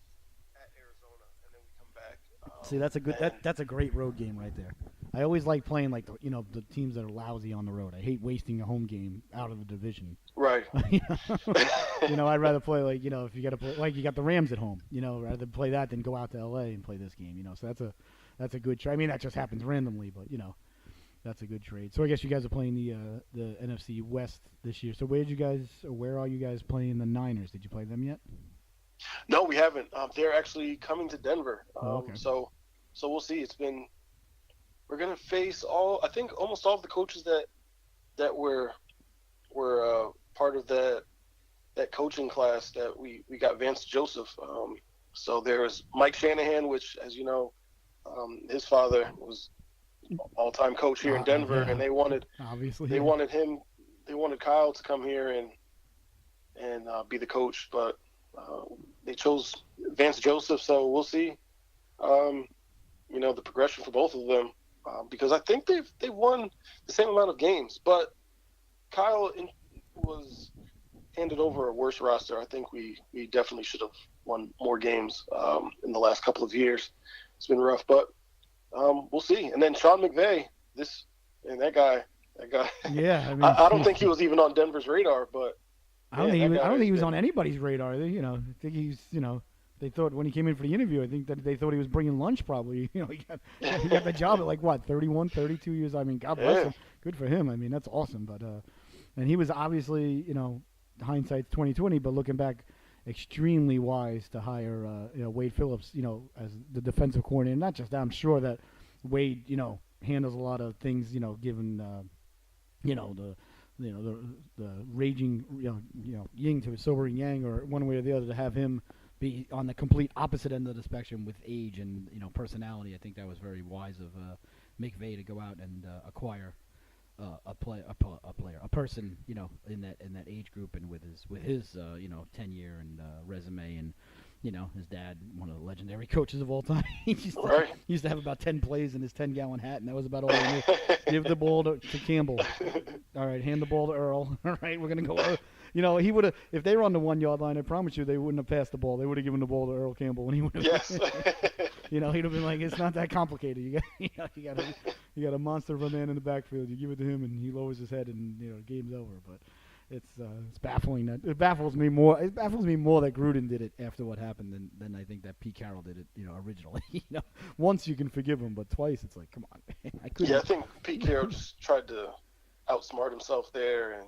Speaker 2: at Arizona, and then we come back.
Speaker 1: See, that's a good. That's a great road game right there. I always like playing like the teams that are lousy on the road. I hate wasting a home game out of the division.
Speaker 2: Right.
Speaker 1: I'd rather play like if you got to play like you got the Rams at home. Rather play that than go out to L.A. and play this game. So that's a good trade. I mean, that just happens randomly, but that's a good trade. So I guess you guys are playing the NFC West this year. So where are you guys playing the Niners? Did you play them yet?
Speaker 2: No, we haven't. They're actually coming to Denver.
Speaker 1: Okay.
Speaker 2: So we'll see. We're gonna face almost all of the coaches that that were part of that coaching class that we got Vance Joseph. So there's Mike Shanahan, which, as you know, his father was all-time coach here in Denver,
Speaker 1: yeah,
Speaker 2: and they wanted
Speaker 1: obviously
Speaker 2: him, they wanted Kyle to come here and be the coach, but they chose Vance Joseph. So we'll see, the progression for both of them, because I think they've won the same amount of games, but Kyle was handed over a worse roster. I think we definitely should have won more games in the last couple of years. It's been rough, but we'll see. And then Sean McVay, that guy.
Speaker 1: Yeah, I mean,
Speaker 2: I don't think he was even on Denver's radar, but
Speaker 1: I don't think he was on anybody's radar. I think he's, they thought when he came in for the interview, I think that they thought he was bringing lunch probably. He got the job at like what, 31, 32 years. I mean, God bless him. Good for him. I mean, that's awesome. But and he was obviously, hindsight's 2020, but looking back, extremely wise to hire Wade Phillips, as the defensive coordinator. Not just that, I'm sure that Wade, handles a lot of things, given the raging yin to a sobering yang, or one way or the other, to have him be on the complete opposite end of the spectrum with age and personality. I think that was very wise of McVay to go out and acquire a person, in that age group, and with his tenure and resume, and his dad, one of the legendary coaches of all time. He used to have about 10 plays in his 10-gallon hat, and that was about all he knew. Give the ball to Campbell. All right, hand the ball to Earl. All right, we're gonna go. He would have, if they were on the 1 yard line, I promise you, they wouldn't have passed the ball. They would have given the ball to Earl Campbell, and he would have.
Speaker 2: Yes.
Speaker 1: He'd have been like, it's not that complicated. You got a monster of a man in the backfield. You give it to him, and he lowers his head, and game's over. But it's baffling that it baffles me more. It baffles me more that Gruden did it after what happened than I think that Pete Carroll did it. Originally. Once you can forgive him, but twice it's like, come on, man. I couldn't.
Speaker 2: Yeah, I think Pete Carroll just tried to outsmart himself there, and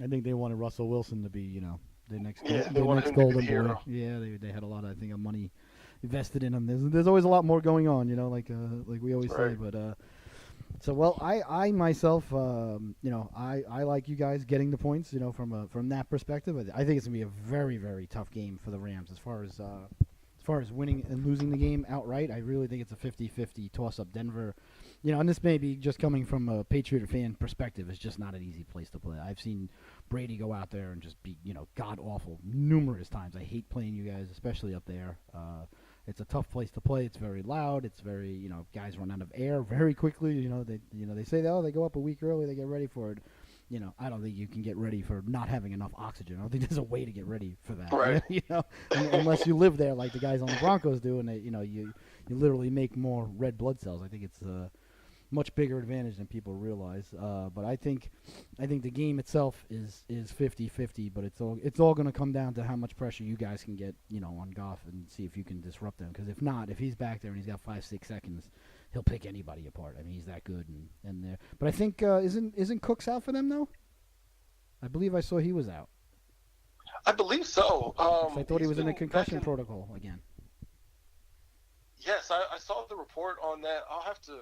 Speaker 1: I think they wanted Russell Wilson to be the next
Speaker 2: golden
Speaker 1: boy. Yeah, they had a lot, I think, of money invested in him. There's always a lot more going on, like we always say. But I myself, I like you guys getting the points, from that perspective. I think it's gonna be a very, very tough game for the Rams as far as winning and losing the game outright. I really think it's a 50-50 toss-up. Denver, and this may be just coming from a Patriot fan perspective, it's just not an easy place to play. I've seen Brady go out there and just be, god-awful numerous times. I hate playing you guys, especially up there. It's a tough place to play. It's very loud. It's very, guys run out of air very quickly. They say, they go up a week early, they get ready for it. I don't think you can get ready for not having enough oxygen. I don't think there's a way to get ready for that.
Speaker 2: Right.
Speaker 1: Unless you live there like the guys on the Broncos do, and they, you literally make more red blood cells. I think it's a much bigger advantage than people realize. But I think the game itself is 50-50. But it's all going to come down to how much pressure you guys can get, on Goff, and see if you can disrupt them. Because if not, if he's back there and he's got 5-6 seconds, he'll pick anybody apart. I mean, he's that good, and there. But I think isn't Cooks out for them though? I believe I saw he was out.
Speaker 2: I believe so.
Speaker 1: I thought he was in a concussion protocol again.
Speaker 2: Yes, I saw the report on that. I'll have to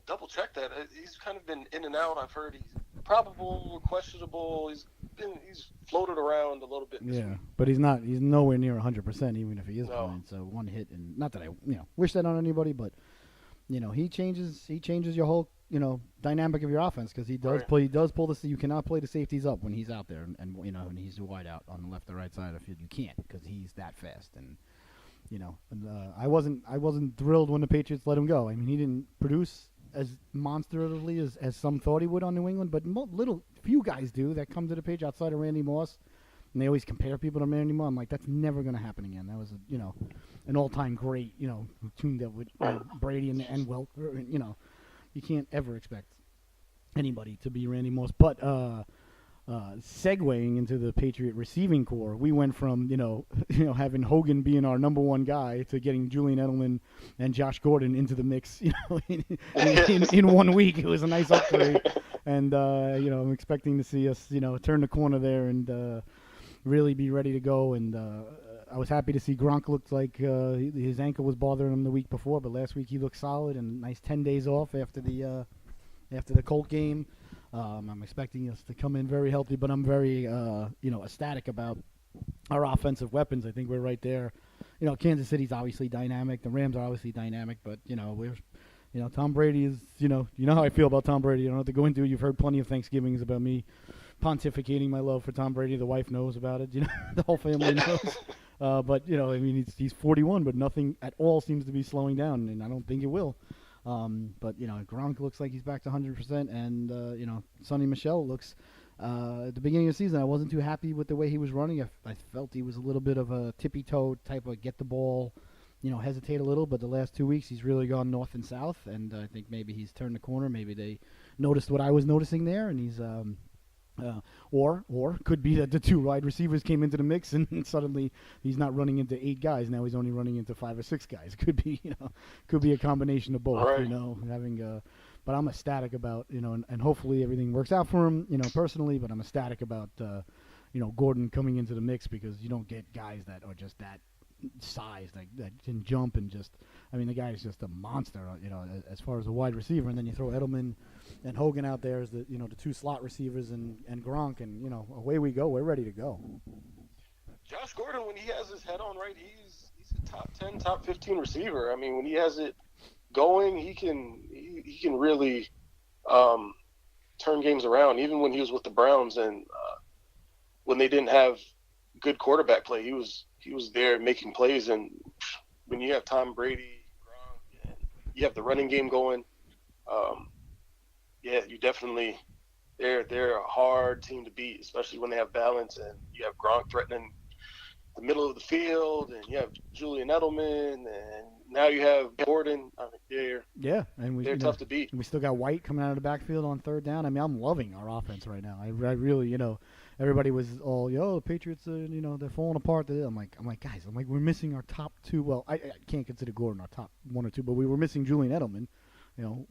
Speaker 2: double check that. He's kind of been in and out. I've heard he's probable, questionable. He's floated around a little bit.
Speaker 1: Yeah, but he's nowhere near 100%, even if he is playing. So one hit, and not that I wish that on anybody, but he changes your whole dynamic of your offense, because he does play. He does pull the. You cannot play the safeties up when he's out there, and when he's wide out on the left or right side of the field. You can't, because he's that fast. And I wasn't thrilled when the Patriots let him go. I mean, he didn't produce as monsterly as some thought he would on New England, but few guys do that come to the Patriots outside of Randy Moss, and they always compare people to Randy Moss. I'm like, that's never going to happen again. That was an all-time great, who tuned up with Brady and Welker. You can't ever expect anybody to be Randy Moss. But segueing into the Patriot receiving core, we went from having Hogan being our number one guy to getting Julian Edelman and Josh Gordon into the mix. In 1 week, it was a nice upgrade, and I'm expecting to see us turn the corner there and really be ready to go. And I was happy to see Gronk looked like his ankle was bothering him the week before, but last week he looked solid, and nice 10 days off after the Colt game. I'm expecting us to come in very healthy, but I'm very, ecstatic about our offensive weapons. I think we're right there. Kansas City's obviously dynamic. The Rams are obviously dynamic, but Tom Brady is. You know how I feel about Tom Brady. You don't have to go into it. You've heard plenty of Thanksgivings about me pontificating my love for Tom Brady. The wife knows about it. The whole family knows. But he's 41, but nothing at all seems to be slowing down, and I don't think it will. But Gronk looks like he's back to 100%, and Sonny Michel looks. At the beginning of the season, I wasn't too happy with the way he was running. I felt he was a little bit of a tippy-toe type of get the ball, hesitate a little. But the last 2 weeks, he's really gone north and south, and I think maybe he's turned the corner. Maybe they noticed what I was noticing there, and he's or could be that the two wide receivers came into the mix and suddenly he's not running into 8 guys. Now he's only running into 5 or 6 guys. Could be a combination of both.
Speaker 2: Right.
Speaker 1: Having but I'm ecstatic about and hopefully everything works out for him personally. But I'm ecstatic about Gordon coming into the mix because you don't get guys that are just that size that can jump and just. I mean, the guy is just a monster. As far as a wide receiver, and then you throw Edelman and Hogan out there as the 2 slot receivers and Gronk, and away we go. We're ready to go.
Speaker 2: Josh Gordon, when he has his head on right, he's a top 10, top 15 receiver. I mean, when he has it going, he can really turn games around. Even when he was with the Browns and when they didn't have good quarterback play, he was there making plays. And when you have Tom Brady, Gronk, and you have the running game going, you definitely they're a hard team to beat, especially when they have balance and you have Gronk threatening the middle of the field, and you have Julian Edelman, and now you have Gordon. I mean, they're tough to beat.
Speaker 1: And we still got White coming out of the backfield on third down. I mean, I'm loving our offense right now. I really, everybody was all, the Patriots, they're falling apart. I'm like, guys, we're missing our top 2. Well, I can't consider Gordon our top 1 or 2, but we were missing Julian Edelman,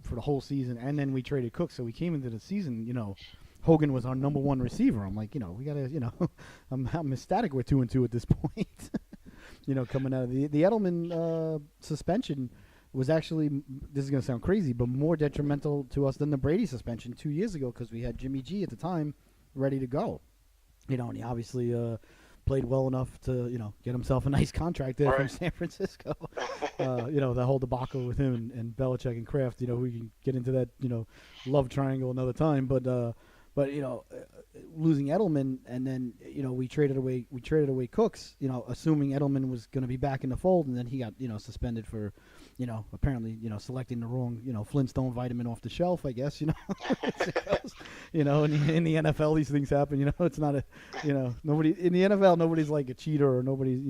Speaker 1: for the whole season, and then we traded Cook, so we came into the season, Hogan was our number 1 receiver. I'm like, we gotta, I'm ecstatic we're 2-2 at this point. Coming out of the Edelman suspension was actually, this is gonna sound crazy, but more detrimental to us than the Brady suspension 2 years ago because we had Jimmy G at the time ready to go. And he obviously played well enough to, get himself a nice contract there from San Francisco. The whole debacle with him and Belichick and Kraft, we can get into that, love triangle another time. But losing Edelman and then, we traded away Cooks, assuming Edelman was going to be back in the fold, and then he got, suspended for, apparently, selecting the wrong, Flintstone vitamin off the shelf, I guess, in the NFL, these things happen, it's not nobody in the NFL, nobody's like a cheater or nobody's,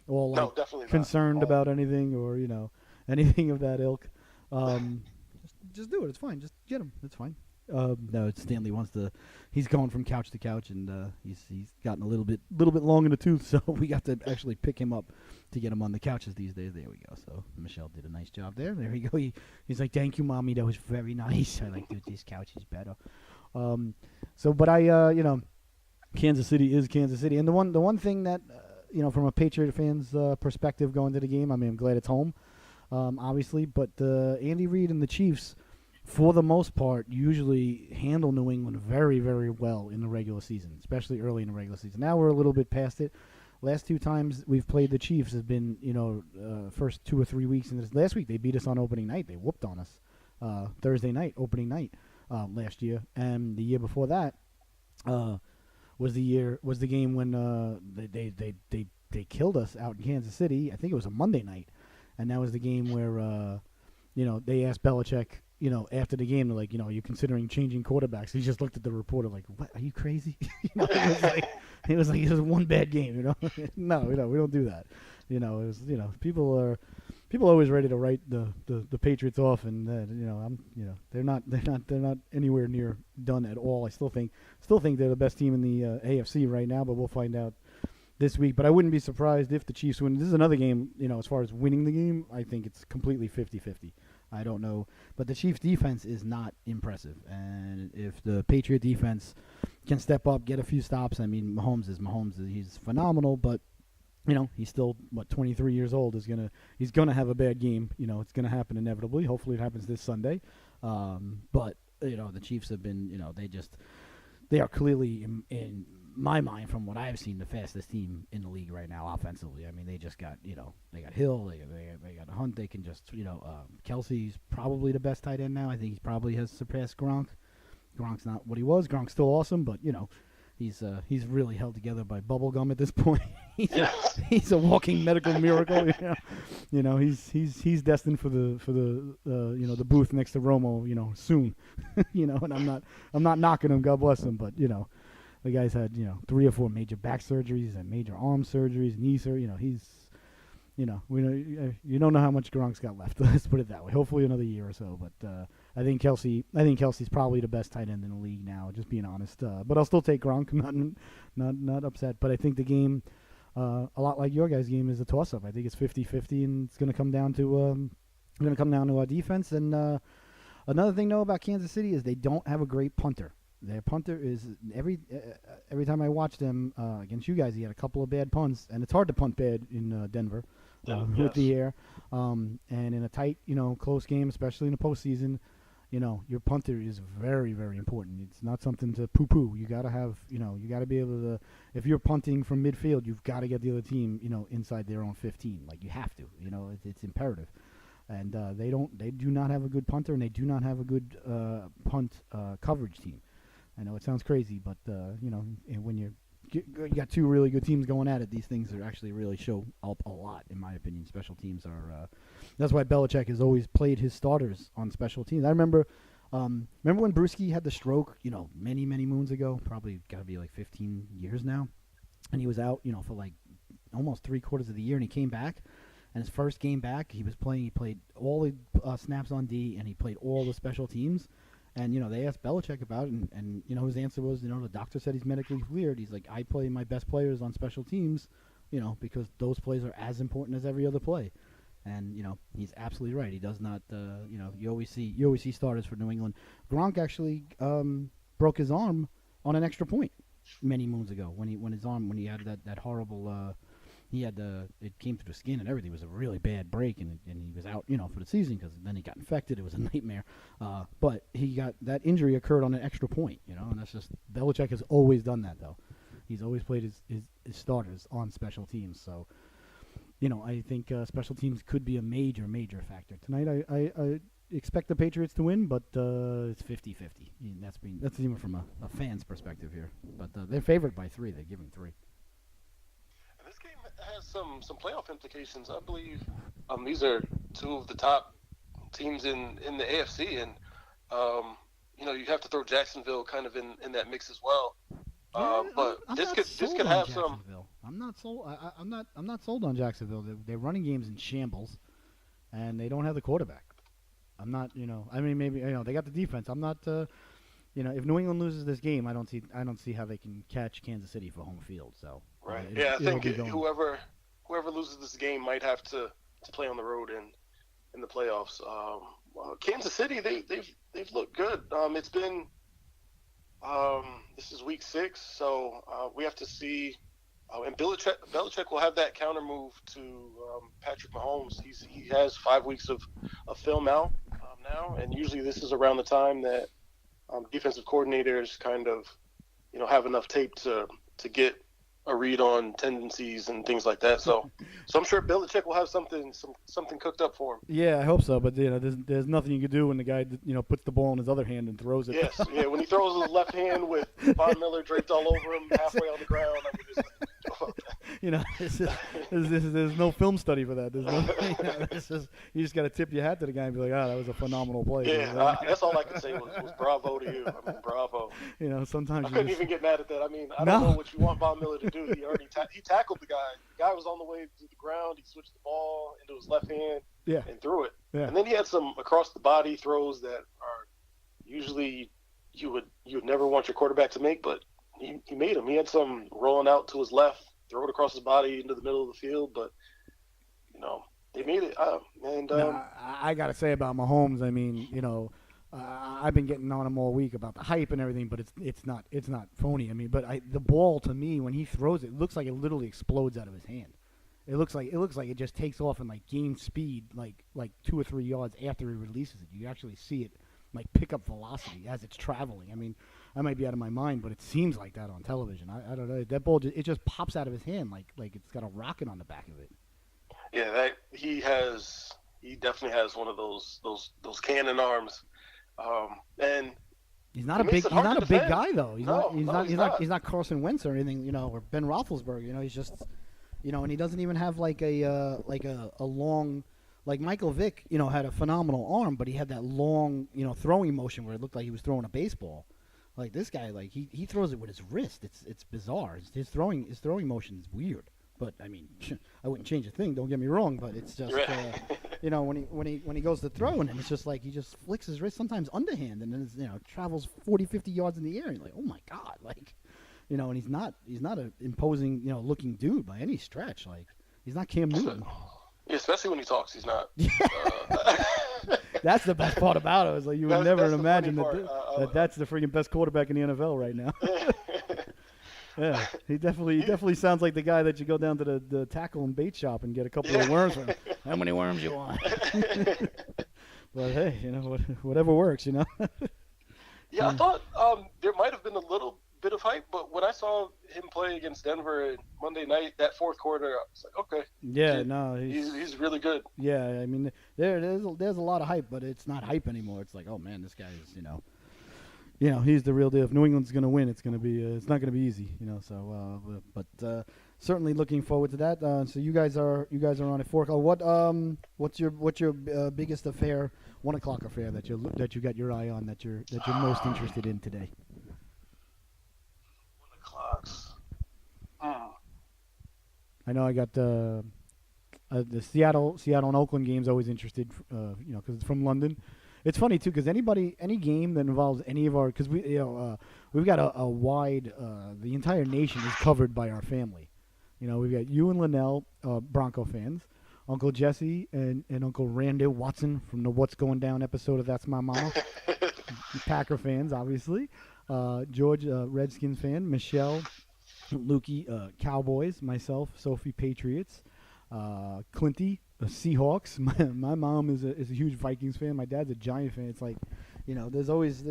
Speaker 1: all concerned about anything or, anything of that ilk. Just do it. It's fine. Just get him. It's fine. No, Stanley wants to. He's going from couch to couch, and he's gotten a little bit long in the tooth. So we got to actually pick him up to get him on the couches these days. There we go. So Michelle did a nice job there. There we go. He's like, "Thank you, mommy. That was very nice." I like, dude, this couch is better. But I, Kansas City is Kansas City, and the one thing that from a Patriot fan's perspective going to the game, I mean, I'm glad it's home, obviously, but Andy Reid and the Chiefs, for the most part, usually handle New England very, very well in the regular season, especially early in the regular season. Now we're a little bit past it. Last 2 times we've played the Chiefs has been, first 2 or 3 weeks. And this last week they beat us on opening night. They whooped on us Thursday night, opening night last year. And the year before that was the game when they killed us out in Kansas City. I think it was a Monday night, and that was the game where they asked Belichick. After the game, they're like, are you considering changing quarterbacks? He just looked at the reporter like, what, are you crazy? It was like, it was one bad game, No, we don't do that. It was, people are always ready to write the Patriots off, and they're not anywhere near done at all. I still think they're the best team in the AFC right now, but we'll find out this week. But I wouldn't be surprised if the Chiefs win. This is another game, as far as winning the game, I think it's completely 50-50. I don't know. But the Chiefs' defense is not impressive. And if the Patriot defense can step up, get a few stops, I mean, Mahomes. He's phenomenal, but, he's still, 23 years old. He's gonna have a bad game. It's going to happen inevitably. Hopefully it happens this Sunday. But
Speaker 3: the Chiefs have been, they are clearly in my mind, from what I've seen, the fastest team in the league right now offensively. I mean, they just got, they got Hill, they got Hunt. They can just, Kelsey's probably the best tight end now. I think he probably has surpassed Gronk. Gronk's not what he was. Gronk's still awesome, but he's really held together by bubble gum at this point. he's a walking medical miracle. He's destined for the the booth next to Romo. Soon. And I'm not knocking him. God bless him, but the guy's had 3 or 4 major back surgeries and major arm surgeries, knee surgery. He's we know you don't know how much Gronk's got left. Let's put it that way. Hopefully another year or so. But I think Kelsey's probably the best tight end in the league now. Just being honest. But I'll still take Gronk. I'm not upset. But I think the game, a lot like your guys' game, is a toss-up. I think it's 50-50, and it's going to come down to our defense. And another thing though about Kansas City is they don't have a great punter. Their punter is every time I watch them against you guys, he had a couple of bad punts, and it's hard to punt bad in Denver. With the air, and in a tight, close game, especially in the postseason, your punter is very, very important. It's not something to poo-poo. You got to have, you got to be able to. If you're punting from midfield, you've got to get the other team, inside their own 15. Like you have to. It's imperative. And they do not have a good punter, and they do not have a good punt coverage team. I know it sounds crazy, but when you got 2 really good teams going at it, these things are actually really show up a lot, in my opinion. Special teams are that's why Belichick has always played his starters on special teams. I remember when Brewski had the stroke, many moons ago, probably got to be like 15 years now, and he was out, for like almost 3/4 of the year, and he came back. And his first game back, he played all the snaps on D, and he played all the special teams. And, they asked Belichick about it, and his answer was, the doctor said he's medically cleared. He's like, I play my best players on special teams, because those plays are as important as every other play. And, he's absolutely right. He does not, you always see starters for New England. Gronk actually broke his arm on an extra point many moons ago when he had that horrible it came through the skin and everything. It was a really bad break, and he was out, for the season, because then he got infected. It was a nightmare. But that injury occurred on an extra point, and that's just, Belichick has always done that, though. He's always played his starters on special teams. So, I think special teams could be a major, major factor. Tonight, I expect the Patriots to win, but it's 50-50. That's even from a fan's perspective here. But they're favored by 3. They give them 3.
Speaker 2: This game has some playoff implications. I believe these are 2 of the top teams in the AFC, and you have to throw Jacksonville kind of in that mix as well. But this could have some.
Speaker 3: I'm not sold. I'm not sold on Jacksonville. They're running games in shambles, and they don't have the quarterback. I'm not. I mean, maybe they got the defense. I'm not. If New England loses this game, I don't see how they can catch Kansas City for home field. So.
Speaker 2: Right. I think whoever loses this game might have to play on the road in the playoffs. Kansas City, they've looked good. It's been this is week 6, so we have to see. And Belichick will have that counter move to Patrick Mahomes. He has 5 weeks of film out now, and usually this is around the time that defensive coordinators kind of have enough tape to get a read on tendencies and things like that. So I'm sure Belichick will have something cooked up for him.
Speaker 1: Yeah, I hope so. But there's nothing you can do when the guy puts the ball in his other hand and throws it.
Speaker 2: Yes, yeah. When he throws his left hand with Von Miller draped all over him halfway on the ground, I mean,
Speaker 1: there's no film study for that. There's no, it's just, you just got to tip your hat to the guy and be like, that was a phenomenal play.
Speaker 2: Yeah, that's all I can say was bravo to you. I mean, bravo.
Speaker 1: Sometimes
Speaker 2: I couldn't even get mad at that. I mean, I don't know what you want Von Miller to do. He already he tackled the guy. The guy was on the way to the ground. He switched the ball into his left hand and threw it. Yeah. And then he had some across the body throws that are usually you would never want your quarterback to make, but he made them. He had some rolling out to his left, throw it across his body into the middle of the field, but they made it.
Speaker 1: I got to say about Mahomes, I mean, I've been getting on him all week about the hype and everything, but it's not phony. I mean, but the ball to me when he throws it looks like it literally explodes out of his hand. It looks like it just takes off and gains speed like 2 or 3 yards after he releases it. You actually see it
Speaker 3: like pick up velocity as it's traveling. I mean, I might be out of my mind, but it seems like that on television. I don't know. That ball it just pops out of his hand like it's got a rocket on the back of it.
Speaker 2: Yeah, that he definitely has one of those cannon arms, and
Speaker 3: he's not a big guy though. He's not Carson Wentz or anything, or Ben Roethlisberger. He's just, and he doesn't even have like a long. Like Michael Vick, had a phenomenal arm, but he had that long, throwing motion where it looked like he was throwing a baseball. Like this guy, like he throws it with his wrist. It's bizarre. His throwing motion is weird. But I mean, I wouldn't change a thing. Don't get me wrong. But it's just, when he goes to throw, and it's just like he just flicks his wrist, sometimes underhand, and then travels 40, 50 yards in the air. And you're like, oh my god, like, and he's not an imposing, looking dude by any stretch. Like he's not Cam Newton.
Speaker 2: Yeah, especially when he talks, he's not.
Speaker 3: That's the best part about it. Is like you would never imagine that's the freaking best quarterback in the NFL right now. Yeah, he definitely sounds like the guy that you go down to the tackle and bait shop and get a couple of worms from. How many worms you want? But hey, whatever works,
Speaker 2: Yeah, I thought there might have been a little bit of hype, but when I saw him play against Denver Monday night, that fourth quarter, I was like, okay.
Speaker 3: Yeah,
Speaker 2: he's really good.
Speaker 3: Yeah, I mean, there's a lot of hype, but it's not hype anymore. It's like, oh man, this guy is, he's the real deal. If New England's going to win, it's not going to be easy, So, but certainly looking forward to that. So you guys are on at 4 o'clock. What's your biggest affair, 1 o'clock affair that you got your eye on that you're most interested in today?
Speaker 2: 1 o'clocks.
Speaker 3: I know I got the Seattle and Oakland game's always interested, because it's from London. It's funny too, because any game that involves any of our, because we've got a wide, the entire nation is covered by our family. We've got you and Linnell, Bronco fans, Uncle Jesse and Uncle Randy Watson from the What's Going Down episode of That's My Mama. Packer fans, obviously. George, Redskins fan. Michelle, Lukey, Cowboys. Myself, Sophie, Patriots. Clinty, Seahawks. My mom is a huge Vikings fan. My dad's a Giant fan. It's like, there's always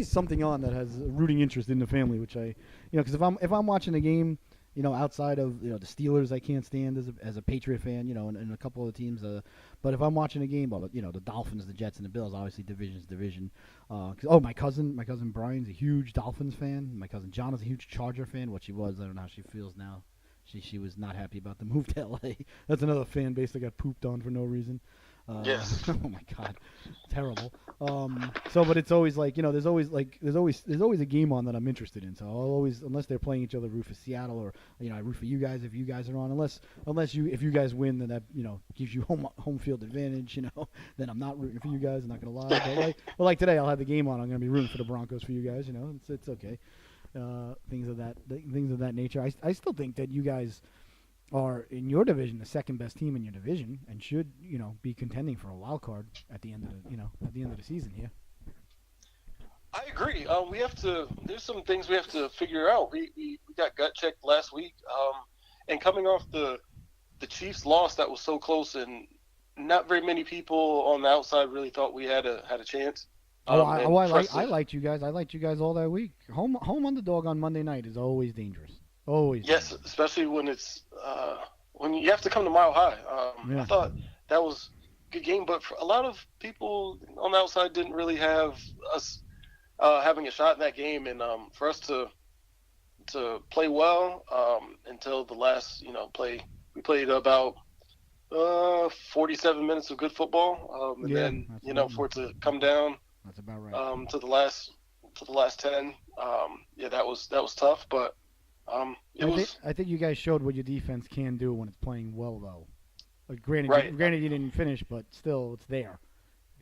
Speaker 3: something on that has a rooting interest in the family, which because if I'm watching a game, outside of the Steelers, I can't stand as a Patriot fan, and a couple of the teams. But if I'm watching a game, the Dolphins, the Jets, and the Bills, obviously division's division. My cousin Brian's a huge Dolphins fan. My cousin John is a huge Charger fan. What she was, I don't know how she feels now. She was not happy about the move to LA. That's another fan base that got pooped on for no reason.
Speaker 2: Yes.
Speaker 3: Oh my God, terrible. But it's always like there's always a game on that I'm interested in. So I'll always, unless they're playing each other, root for Seattle, or I root for you guys if you guys are on. If you guys win, then that gives you home field advantage. Then I'm not rooting for you guys. I'm not gonna lie. But like today, I'll have the game on. I'm gonna be rooting for the Broncos for you guys. It's okay. Things of that nature. I still think that you guys are in your division the second best team in your division and should be contending for a wild card at the end of the season here.
Speaker 2: I agree. There's some things we have to figure out. We got gut checked last week, and coming off the Chiefs loss that was so close, and not very many people on the outside really thought we had a chance.
Speaker 3: I liked you guys. I liked you guys all that week. Home underdog on Monday night is always dangerous. Always.
Speaker 2: Yes,
Speaker 3: dangerous.
Speaker 2: Especially when it's when you have to come to Mile High. I thought that was a good game, but for a lot of people on the outside didn't really have us having a shot in that game, and for us to play well until the last play. We played about 47 minutes of good football, and then for it to come down.
Speaker 3: That's about right.
Speaker 2: To the last 10. That was tough, but
Speaker 3: I think you guys showed what your defense can do when it's playing well, though. Granted, you didn't finish, but still, it's there.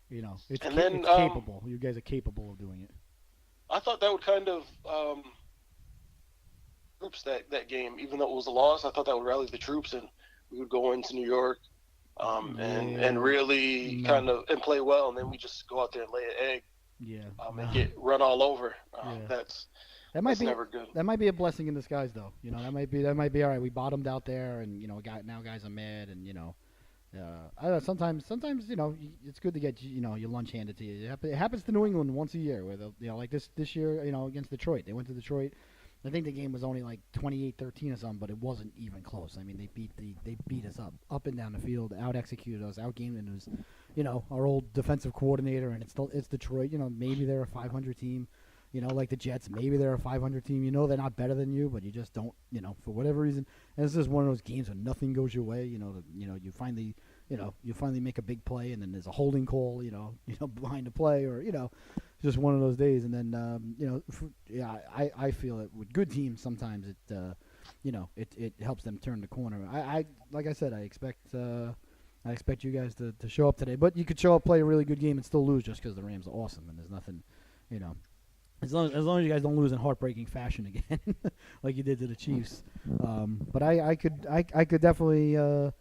Speaker 3: It's capable. You guys are capable of doing it.
Speaker 2: I thought that would kind of troops that game, even though it was a loss. I thought that would rally the troops, and we would go into New York. And really kind of play well, and then we just go out there and lay an egg.
Speaker 3: Yeah.
Speaker 2: And get run all over. That's never good.
Speaker 3: That might be a blessing in disguise, though. That might be all right. We bottomed out there, and guys are mad, and I don't know, sometimes it's good to get your lunch handed to you. It happens to New England once a year, where like this year against Detroit. They went to Detroit. I think the game was only like 28-13 or something, but it wasn't even close. I mean, they beat us up and down the field, out executed us, outgamed us. Our old defensive coordinator, and it's Detroit. Maybe they're a 500 team. Like the Jets, maybe they're a 500 team. They're not better than you, but you just don't. For whatever reason, and it's just one of those games where nothing goes your way. You finally. You finally make a big play, and then there's a holding call, behind the play, or just one of those days. And then, I feel that with good teams, sometimes it helps them turn the corner. I like I said, I expect you guys to show up today, but you could show up, play a really good game, and still lose just because the Rams are awesome, and there's nothing, As long as you guys don't lose in heartbreaking fashion again, like you did to the Chiefs. But I could definitely.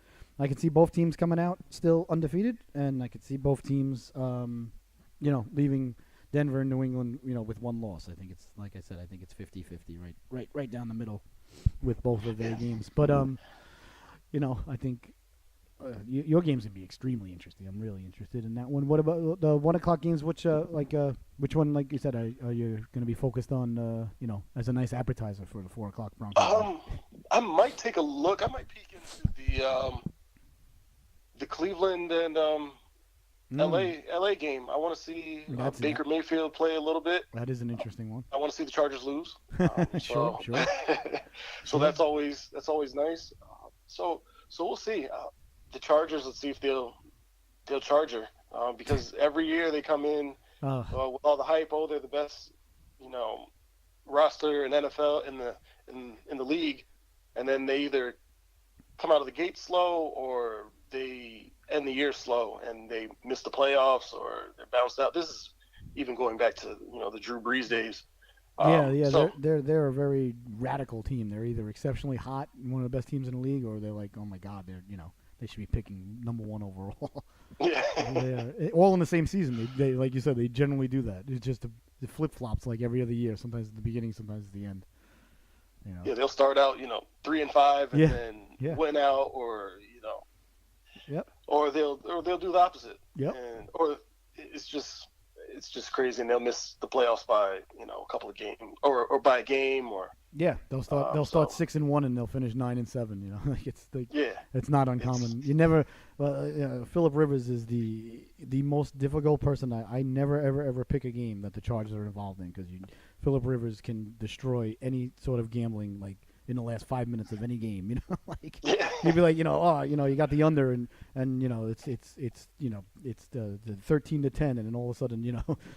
Speaker 3: I could see both teams coming out still undefeated, and I could see both teams, leaving Denver and New England, with one loss. I think it's, like I said, I think it's 50-50, right down the middle with both of their games. But, I think your game's going to be extremely interesting. I'm really interested in that one. What about the 1 o'clock games? Which one, like you said, are you going to be focused on, as a nice appetizer for the 4 o'clock Broncos?
Speaker 2: I might take a look. I might peek into the Cleveland and LA game. I want to see Baker Mayfield play a little bit.
Speaker 1: That is an interesting one.
Speaker 2: I want to see the Chargers lose.
Speaker 1: Sure.
Speaker 2: So that's always nice. So we'll see. The Chargers. Let's see if they'll charge her, because every year they come in with all the hype. Oh, they're the best, roster in NFL in the league, and then they either come out of the gate slow, or they end the year slow and they miss the playoffs, or they're bounced out. This is even going back to the Drew Brees days.
Speaker 1: So, they're a very radical team. They're either exceptionally hot, one of the best teams in the league, or they're like, oh my God, they should be picking number 1 overall.
Speaker 2: Yeah.
Speaker 1: All in the same season. They like you said, they generally do that. It's just it flip flops like every other year. Sometimes at the beginning, sometimes at the end.
Speaker 2: Yeah, they'll start out 3-5 and then win out, or or they'll do the opposite.
Speaker 1: Yep.
Speaker 2: Or it's just crazy, and they'll miss the playoffs by a couple of games, or by a game, or
Speaker 1: they'll start 6-1 and they'll finish 9-7. Like it's not uncommon.
Speaker 2: It's,
Speaker 1: you never. Phillip Rivers is the most difficult person. I never ever pick a game that the Chargers are involved in, because Phillip Rivers can destroy any sort of gambling, like in the last 5 minutes of any game. You'd be like, you got the under, and it's the 13-10, and then all of a sudden,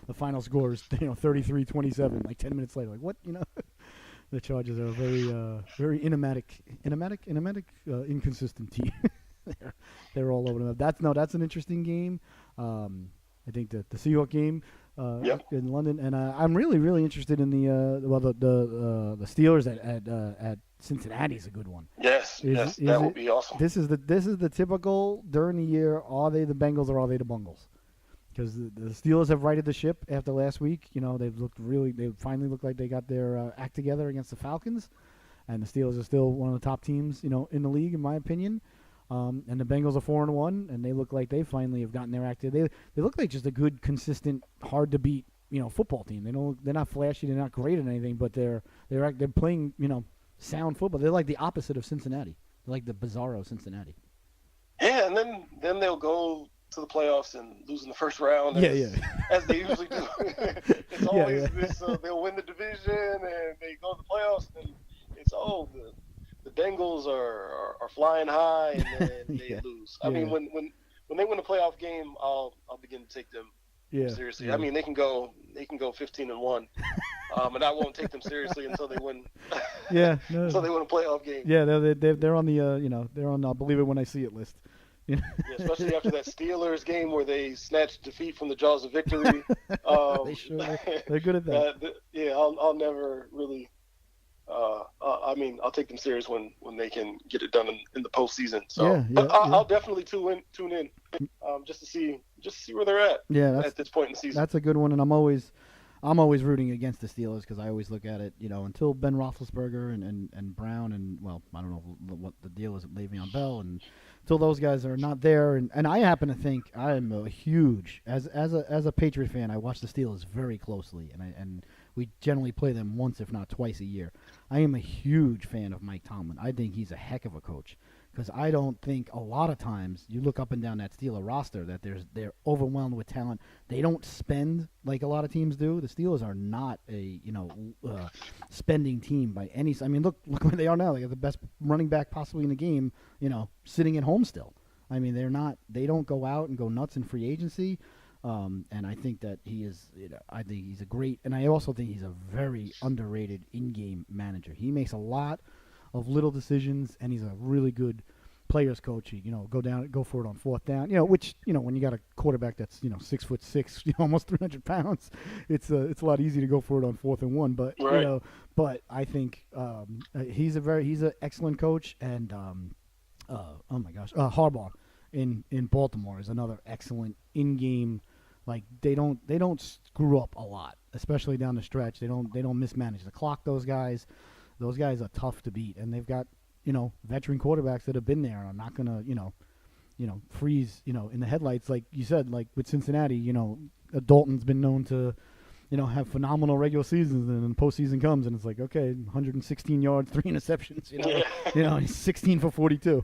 Speaker 1: the final score is 33-27, like 10 minutes later. Like what, The Chargers are a very inconsistent team. they're all over the map. That's an interesting game. I think the Seahawks game in London, and I'm really interested in the Steelers at Cincinnati is a good one.
Speaker 2: Yes, that would be awesome.
Speaker 1: This is the typical during the year. Are they the Bengals or are they the Bungles? Because the Steelers have righted the ship after last week. They finally look like they got their act together against the Falcons, and the Steelers are still one of the top teams, in the league, in my opinion. And the Bengals are 4-1, and they look like they finally have gotten their act together. They look like just a good, consistent, hard to beat, football team. They're not flashy, they're not great at anything, but they're playing, sound football. They're like the opposite of Cincinnati. They're like the bizarro Cincinnati.
Speaker 2: Yeah, and then they'll go to the playoffs and lose in the first round, as they usually do. It's always this. They'll win the division and they go to the playoffs, and it's the Bengals are flying high, and then they lose. I mean, when they win a playoff game, I'll begin to take them seriously. I mean, they can go 15-1, and I won't take them seriously until they win. Until they win a playoff game.
Speaker 1: Yeah, they're on the they're on I'll believe it when I see it list.
Speaker 2: Especially after that Steelers game where they snatched defeat from the jaws of victory.
Speaker 1: They're good at that.
Speaker 2: I'll never really. I'll take them serious when they can get it done in the postseason. So I'll definitely tune in just to see where they're at.
Speaker 1: Yeah,
Speaker 2: at this point in the season.
Speaker 1: That's a good one, and I'm always
Speaker 3: I'm always rooting against the Steelers because I always look at it, until Ben Roethlisberger and Brown and, well, I don't know what the deal is with Le'Veon Bell, and until those guys are not there. And I happen to think I am a huge, as a Patriot fan, I watch the Steelers very closely, and we generally play them once, if not twice a year. I am a huge fan of Mike Tomlin. I think he's a heck of a coach. Because I don't think a lot of times you look up and down that Steeler roster that they're overwhelmed with talent. They don't spend like a lot of teams do. The Steelers are not a spending team by any. I mean, look where they are now. They have the best running back possibly in the game. Sitting at home still. I mean, they're not. They don't go out and go nuts in free agency. And I think that he is. I think he's a great. And I also think he's a very underrated in-game manager. He makes a lot of little decisions, and he's a really good players coach. Go for it on fourth down. Which when you got a quarterback that's 6'6", almost 300 pounds, it's a lot easier to go for it on 4th and 1. But
Speaker 2: right.
Speaker 3: But I think he's an excellent coach, and oh my gosh, Harbaugh in Baltimore is another excellent in-game. Like they don't screw up a lot, especially down the stretch. They don't mismanage the clock. Those guys are tough to beat, and they've got veteran quarterbacks that have been there and are not gonna freeze in the headlights like you said. Like with Cincinnati, Dalton's been known to have phenomenal regular seasons, and then postseason comes and it's like, okay, 116 yards, 3 interceptions. He's 16 for 42.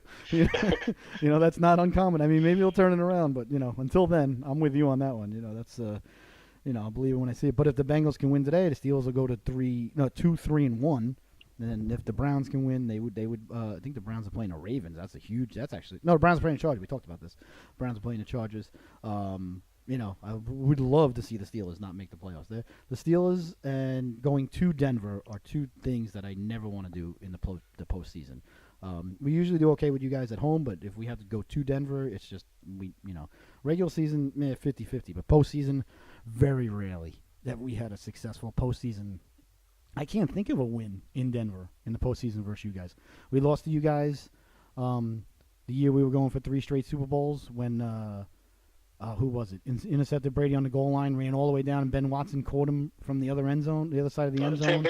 Speaker 3: That's not uncommon. I mean, maybe he'll turn it around, but until then, I'm with you on that one. That's I'll believe it when I see it. But if the Bengals can win today, the Steelers will go to 2, 3, and 1. And if the Browns can win, they would. I think the Browns are playing the Ravens. The Browns are playing the Chargers. We talked about this. Browns are playing the Chargers. I would love to see the Steelers not make the playoffs. The Steelers and going to Denver are two things that I never want to do in the postseason. We usually do okay with you guys at home, but if we have to go to Denver, it's just regular season 50-50, but postseason very rarely that we had a successful postseason. I can't think of a win in Denver in the postseason versus you guys. We lost to you guys the year we were going for 3 straight Super Bowls when who was it? Intercepted Brady on the goal line, ran all the way down, and Ben Watson caught him from the other end zone, the other side of the end zone.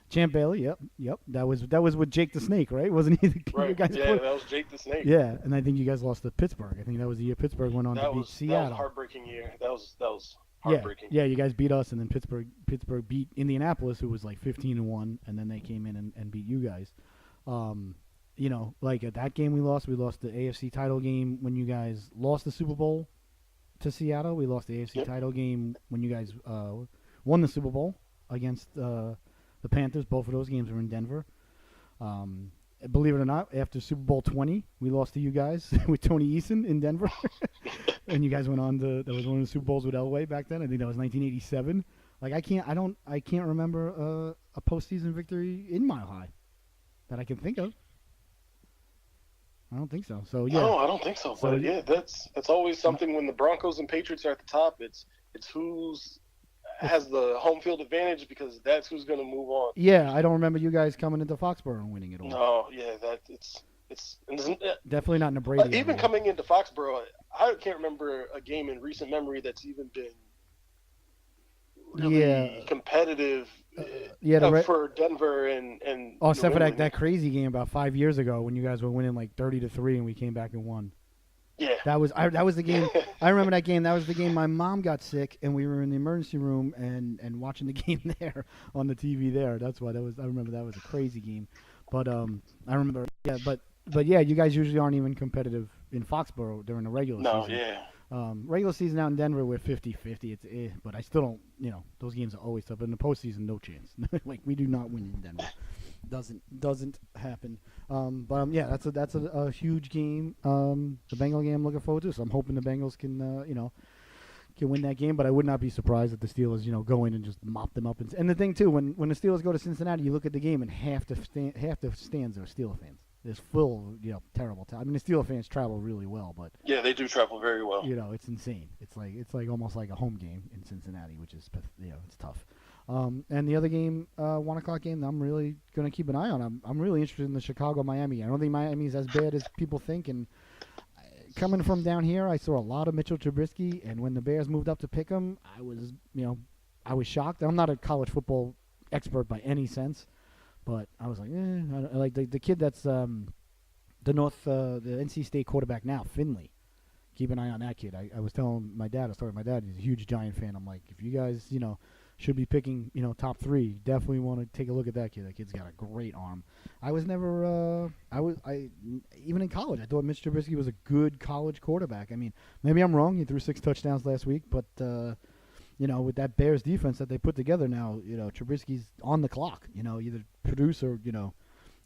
Speaker 3: Champ Bailey, yep. That was with Jake the Snake, right? Wasn't he?
Speaker 2: Right.
Speaker 3: That
Speaker 2: was Jake the Snake.
Speaker 3: Yeah, and I think you guys lost to Pittsburgh. I think that was the year Pittsburgh went on to beat Seattle.
Speaker 2: That was a heartbreaking year. That was heartbreaking.
Speaker 3: Yeah, you guys beat us, and then Pittsburgh beat Indianapolis, who was like 15-1, and then they came in and beat you guys. Like at that game we lost the AFC title game when you guys lost the Super Bowl to Seattle. We lost the AFC title game when you guys won the Super Bowl against the Panthers. Both of those games were in Denver. Believe it or not, after Super Bowl 20, we lost to you guys with Tony Eason in Denver. And you guys went on to, that was one of the Super Bowls with Elway back then. I think that was 1987. Like I can't remember a postseason victory in Mile High that I can think of. I don't think so. So yeah.
Speaker 2: No, I don't think so. But yeah, that's always something when the Broncos and Patriots are at the top. It's who's has the home field advantage because that's who's going to move on.
Speaker 3: Yeah, I don't remember you guys coming into Foxborough and winning it all.
Speaker 2: No, yeah, it's
Speaker 3: definitely not in a Brady.
Speaker 2: Even coming into Foxborough, I can't remember a game in recent memory that's even been really competitive. For Denver and
Speaker 3: except for that crazy game about 5 years ago when you guys were winning like 30-3 and we came back and won.
Speaker 2: Yeah,
Speaker 3: that was the game. I remember that game. That was the game. My mom got sick and we were in the emergency room and watching the game there on the TV there. That's why that was. I remember that was a crazy game. But I remember. Yeah, but yeah, you guys usually aren't even competitive in Foxborough during the regular season.
Speaker 2: No, yeah.
Speaker 3: Regular season out in Denver, we're 50-50. It's but I still don't. Those games are always tough. But in the postseason, no chance. Like we do not win in Denver. Doesn't happen. Yeah, that's a huge game. The Bengal game I'm looking forward to. So I'm hoping the Bengals can can win that game. But I would not be surprised if the Steelers go in and just mop them up. And the thing too, when the Steelers go to Cincinnati, you look at the game and half the stands are Steelers fans. It's full, terrible time. I mean, the Steelers fans travel really well, but
Speaker 2: yeah, they do travel very well.
Speaker 3: It's insane. It's like almost like a home game in Cincinnati, which is it's tough. And the other game, 1 o'clock game, I'm really gonna keep an eye on. I'm really interested in the Chicago-Miami. I don't think Miami's as bad as people think. And coming from down here, I saw a lot of Mitchell Trubisky, and when the Bears moved up to pick him, I was
Speaker 1: I was shocked. I'm not a college football expert by any sense, but I was like, I like the kid that's the NC State quarterback now, Finley. Keep an eye on that kid. I was telling my dad, he's a huge Giant fan. I'm like, if you guys, should be picking, top 3, definitely want to take a look at that kid. That kid's got a great arm. I was never, even in college, I thought Mitch Trubisky was a good college quarterback. I mean, maybe I'm wrong. He threw 6 touchdowns last week, but, with that Bears defense that they put together now, Trubisky's on the clock. Either produce or,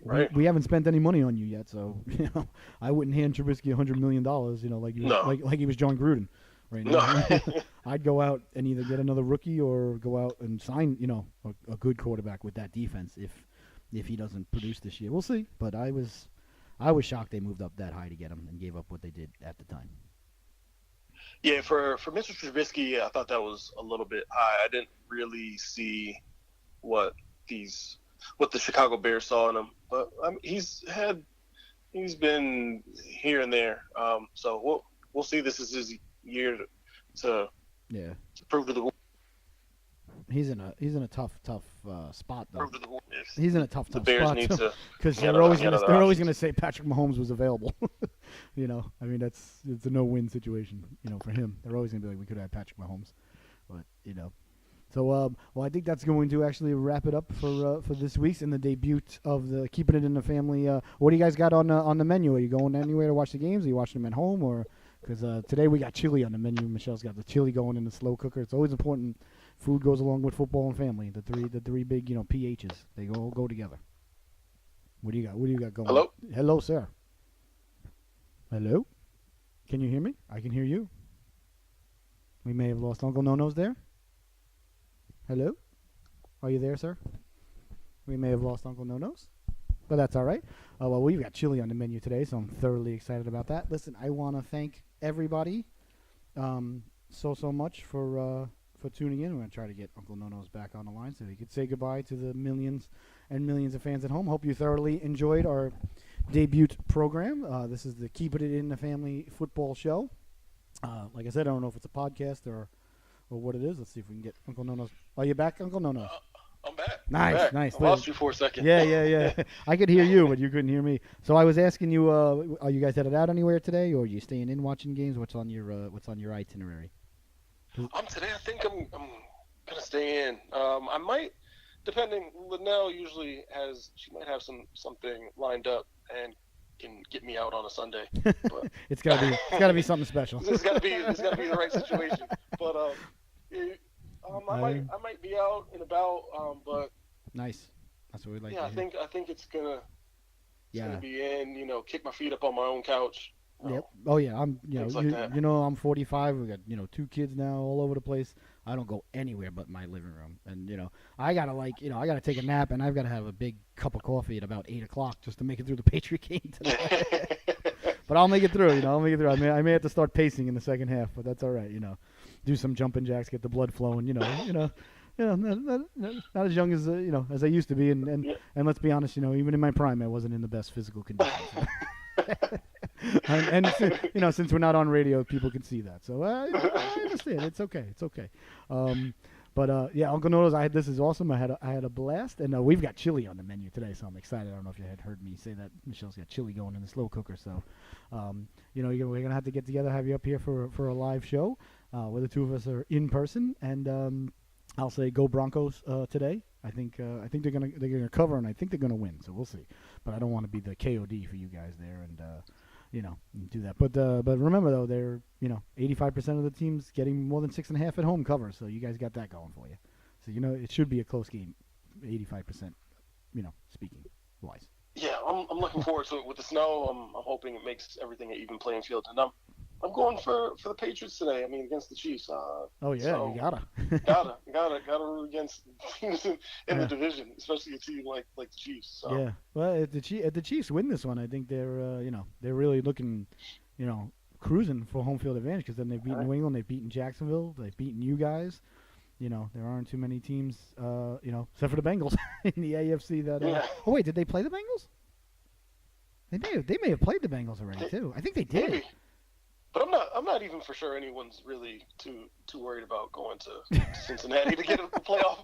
Speaker 2: Right.
Speaker 1: We haven't spent any money on you yet, so I wouldn't hand Trubisky $100 million, like he was John Gruden right now.
Speaker 2: No.
Speaker 1: I'd go out and either get another rookie or go out and sign, a good quarterback with that defense if he doesn't produce this year. We'll see, but I was shocked they moved up that high to get him and gave up what they did at the time.
Speaker 2: Yeah, for Mr. Trubisky, I thought that was a little bit high. I didn't really see what the Chicago Bears saw in him, but he's been here and there. So we'll see. This is his year to prove to the world.
Speaker 1: He's in a tough spot though.
Speaker 2: Prove to the world.
Speaker 1: He's in a tough
Speaker 2: the Bears
Speaker 1: spot
Speaker 2: need to,
Speaker 1: because they're always going to say Patrick Mahomes was available. I mean it's a no-win situation. For him, they're always going to be like, we could have Patrick Mahomes, but So, well, I think that's going to actually wrap it up for this week's and the debut of the Keeping It in the Family. What do you guys got on the menu? Are you going anywhere to watch the games? Are you watching them at home, or because today we got chili on the menu? Michelle's got the chili going in the slow cooker. It's always important. Food goes along with football and family. The three big PHs. They all go together. What do you got? What do you got going? Hello, sir. Hello. Can you hear me? I can hear you. We may have lost Uncle No-No's there. Hello? Are you there, sir? We may have lost Uncle No-No's, but that's all right. Well, we've got chili on the menu today, so I'm thoroughly excited about that. Listen, I want to thank everybody so much for tuning in. We're going to try to get Uncle No-No's back on the line so he could say goodbye to the millions and millions of fans at home. Hope you thoroughly enjoyed our debut program. This is the Keepin' It in the Family football show. Like I said, I don't know if it's a podcast or what it is. Let's see if we can get Uncle No-No's. Are you back, Uncle No-No?
Speaker 2: I'm back.
Speaker 1: Nice.
Speaker 2: I lost you for a second.
Speaker 1: Yeah. I could hear you, but you couldn't hear me. So I was asking you, are you guys headed out anywhere today, or are you staying in watching games? What's on your itinerary?
Speaker 2: Today I think I'm gonna stay in. I might, depending. Linnell usually she might have something lined up and can get me out on a Sunday. But
Speaker 1: it's gotta be something special.
Speaker 2: It's gotta be the right situation. But I might be out and about. But
Speaker 1: nice. That's what we like.
Speaker 2: Yeah,
Speaker 1: to hear.
Speaker 2: I think it's gonna be in. Kick my feet up on my own couch.
Speaker 1: Yep. Oh yeah, I'm. I'm 45. We got 2 kids now, all over the place. I don't go anywhere but my living room, and I gotta take a nap, and I've got to have a big cup of coffee at about 8:00 just to make it through the Patriot game today. But I'll make it through. I'll make it through. I may have to start pacing in the second half, but that's all right. Do some jumping jacks, get the blood flowing. Not as young as as I used to be, and let's be honest, even in my prime, I wasn't in the best physical condition. and since we're not on radio, people can see that. So I understand. It's okay. But Uncle Nono's. This is awesome. I had a blast, and we've got chili on the menu today, so I'm excited. I don't know if you had heard me say that. Michelle's got chili going in the slow cooker, so we're gonna have to get together, have you up here for a live show where the two of us are in person, and I'll say go Broncos today. I think they're gonna cover, and I think they're gonna win. So we'll see. But I don't want to be the KOD for you guys there, and do that. But remember though, they're 85% of the teams getting more than 6.5 at home cover. So you guys got that going for you. So it should be a close game, 85%. Speaking wise.
Speaker 2: Yeah, I'm looking forward to it. With the snow, I'm hoping it makes everything an even playing field. And I'm going for the Patriots today. I mean, against the Chiefs.
Speaker 1: Oh yeah, so you gotta root against teams in the division, especially a team like the Chiefs. So. Yeah, well, if the Chiefs win this one, I think they're they're really looking, cruising for home field advantage, because then they've beaten New England, they've beaten Jacksonville, they've beaten you guys. There aren't too many teams, except for the Bengals in the AFC that. Oh wait, did they play the Bengals? They may have played the Bengals already too. I think they did.
Speaker 2: Maybe. But I'm not even for sure anyone's really too worried about going to Cincinnati to get a playoff.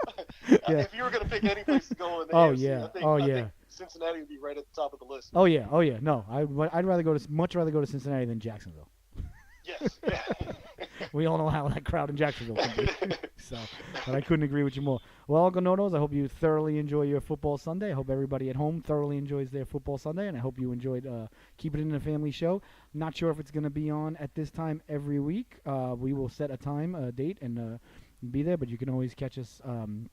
Speaker 1: Yeah.
Speaker 2: If you were going to pick any place to go in the
Speaker 1: Oh
Speaker 2: AFC,
Speaker 1: yeah.
Speaker 2: I think Cincinnati would be right at the top of the list.
Speaker 1: Oh yeah. Oh yeah. No, I'd rather much rather go to Cincinnati than Jacksonville.
Speaker 2: Yes. Yeah.
Speaker 1: We all know how that crowd in Jacksonville can be. So, but I couldn't agree with you more. Well, Uncle Nonos, I hope you thoroughly enjoy your football Sunday. I hope everybody at home thoroughly enjoys their football Sunday, and I hope you enjoyed Keep It in the Family show. Not sure if it's going to be on at this time every week. We will set a time, a date, and be there, but you can always catch us on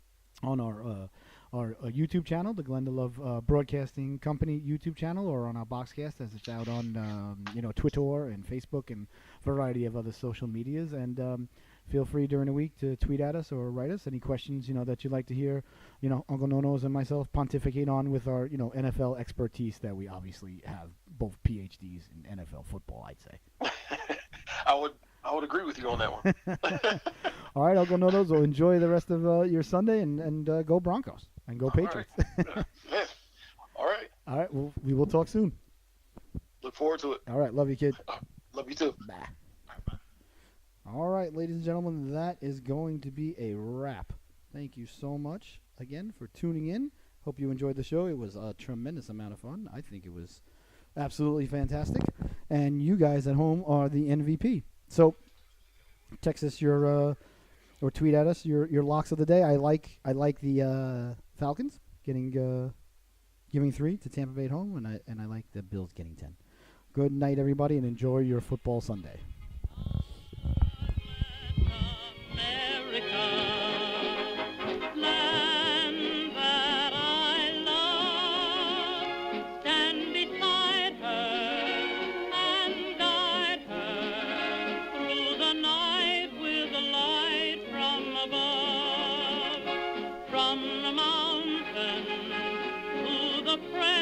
Speaker 1: our YouTube channel, the Glenda Love Broadcasting Company YouTube channel, or on our Boxcast as it's out on Twitter and Facebook and a variety of other social medias. And feel free during the week to tweet at us or write us any questions that you'd like to hear. Uncle Nonos and myself pontificate on with our NFL expertise that we obviously have both PhDs in NFL football. I'd say.
Speaker 2: I would agree with you on that one.
Speaker 1: All right, Uncle Nonos. Well, enjoy the rest of your Sunday and go Broncos and go Patriots.
Speaker 2: Yeah. All right.
Speaker 1: All right. Well, we will talk soon.
Speaker 2: Look forward to it.
Speaker 1: All right. Love you, kid.
Speaker 2: Love you too.
Speaker 1: Bye. All right, ladies and gentlemen, that is going to be a wrap. Thank you so much again for tuning in. Hope you enjoyed the show. It was a tremendous amount of fun. I think it was absolutely fantastic. And you guys at home are the MVP. So text us your or tweet at us your locks of the day. I like the Falcons giving 3 to Tampa Bay at home, and I like the Bills getting 10. Good night, everybody, and enjoy your football Sunday.
Speaker 4: From the mountain to the prairie.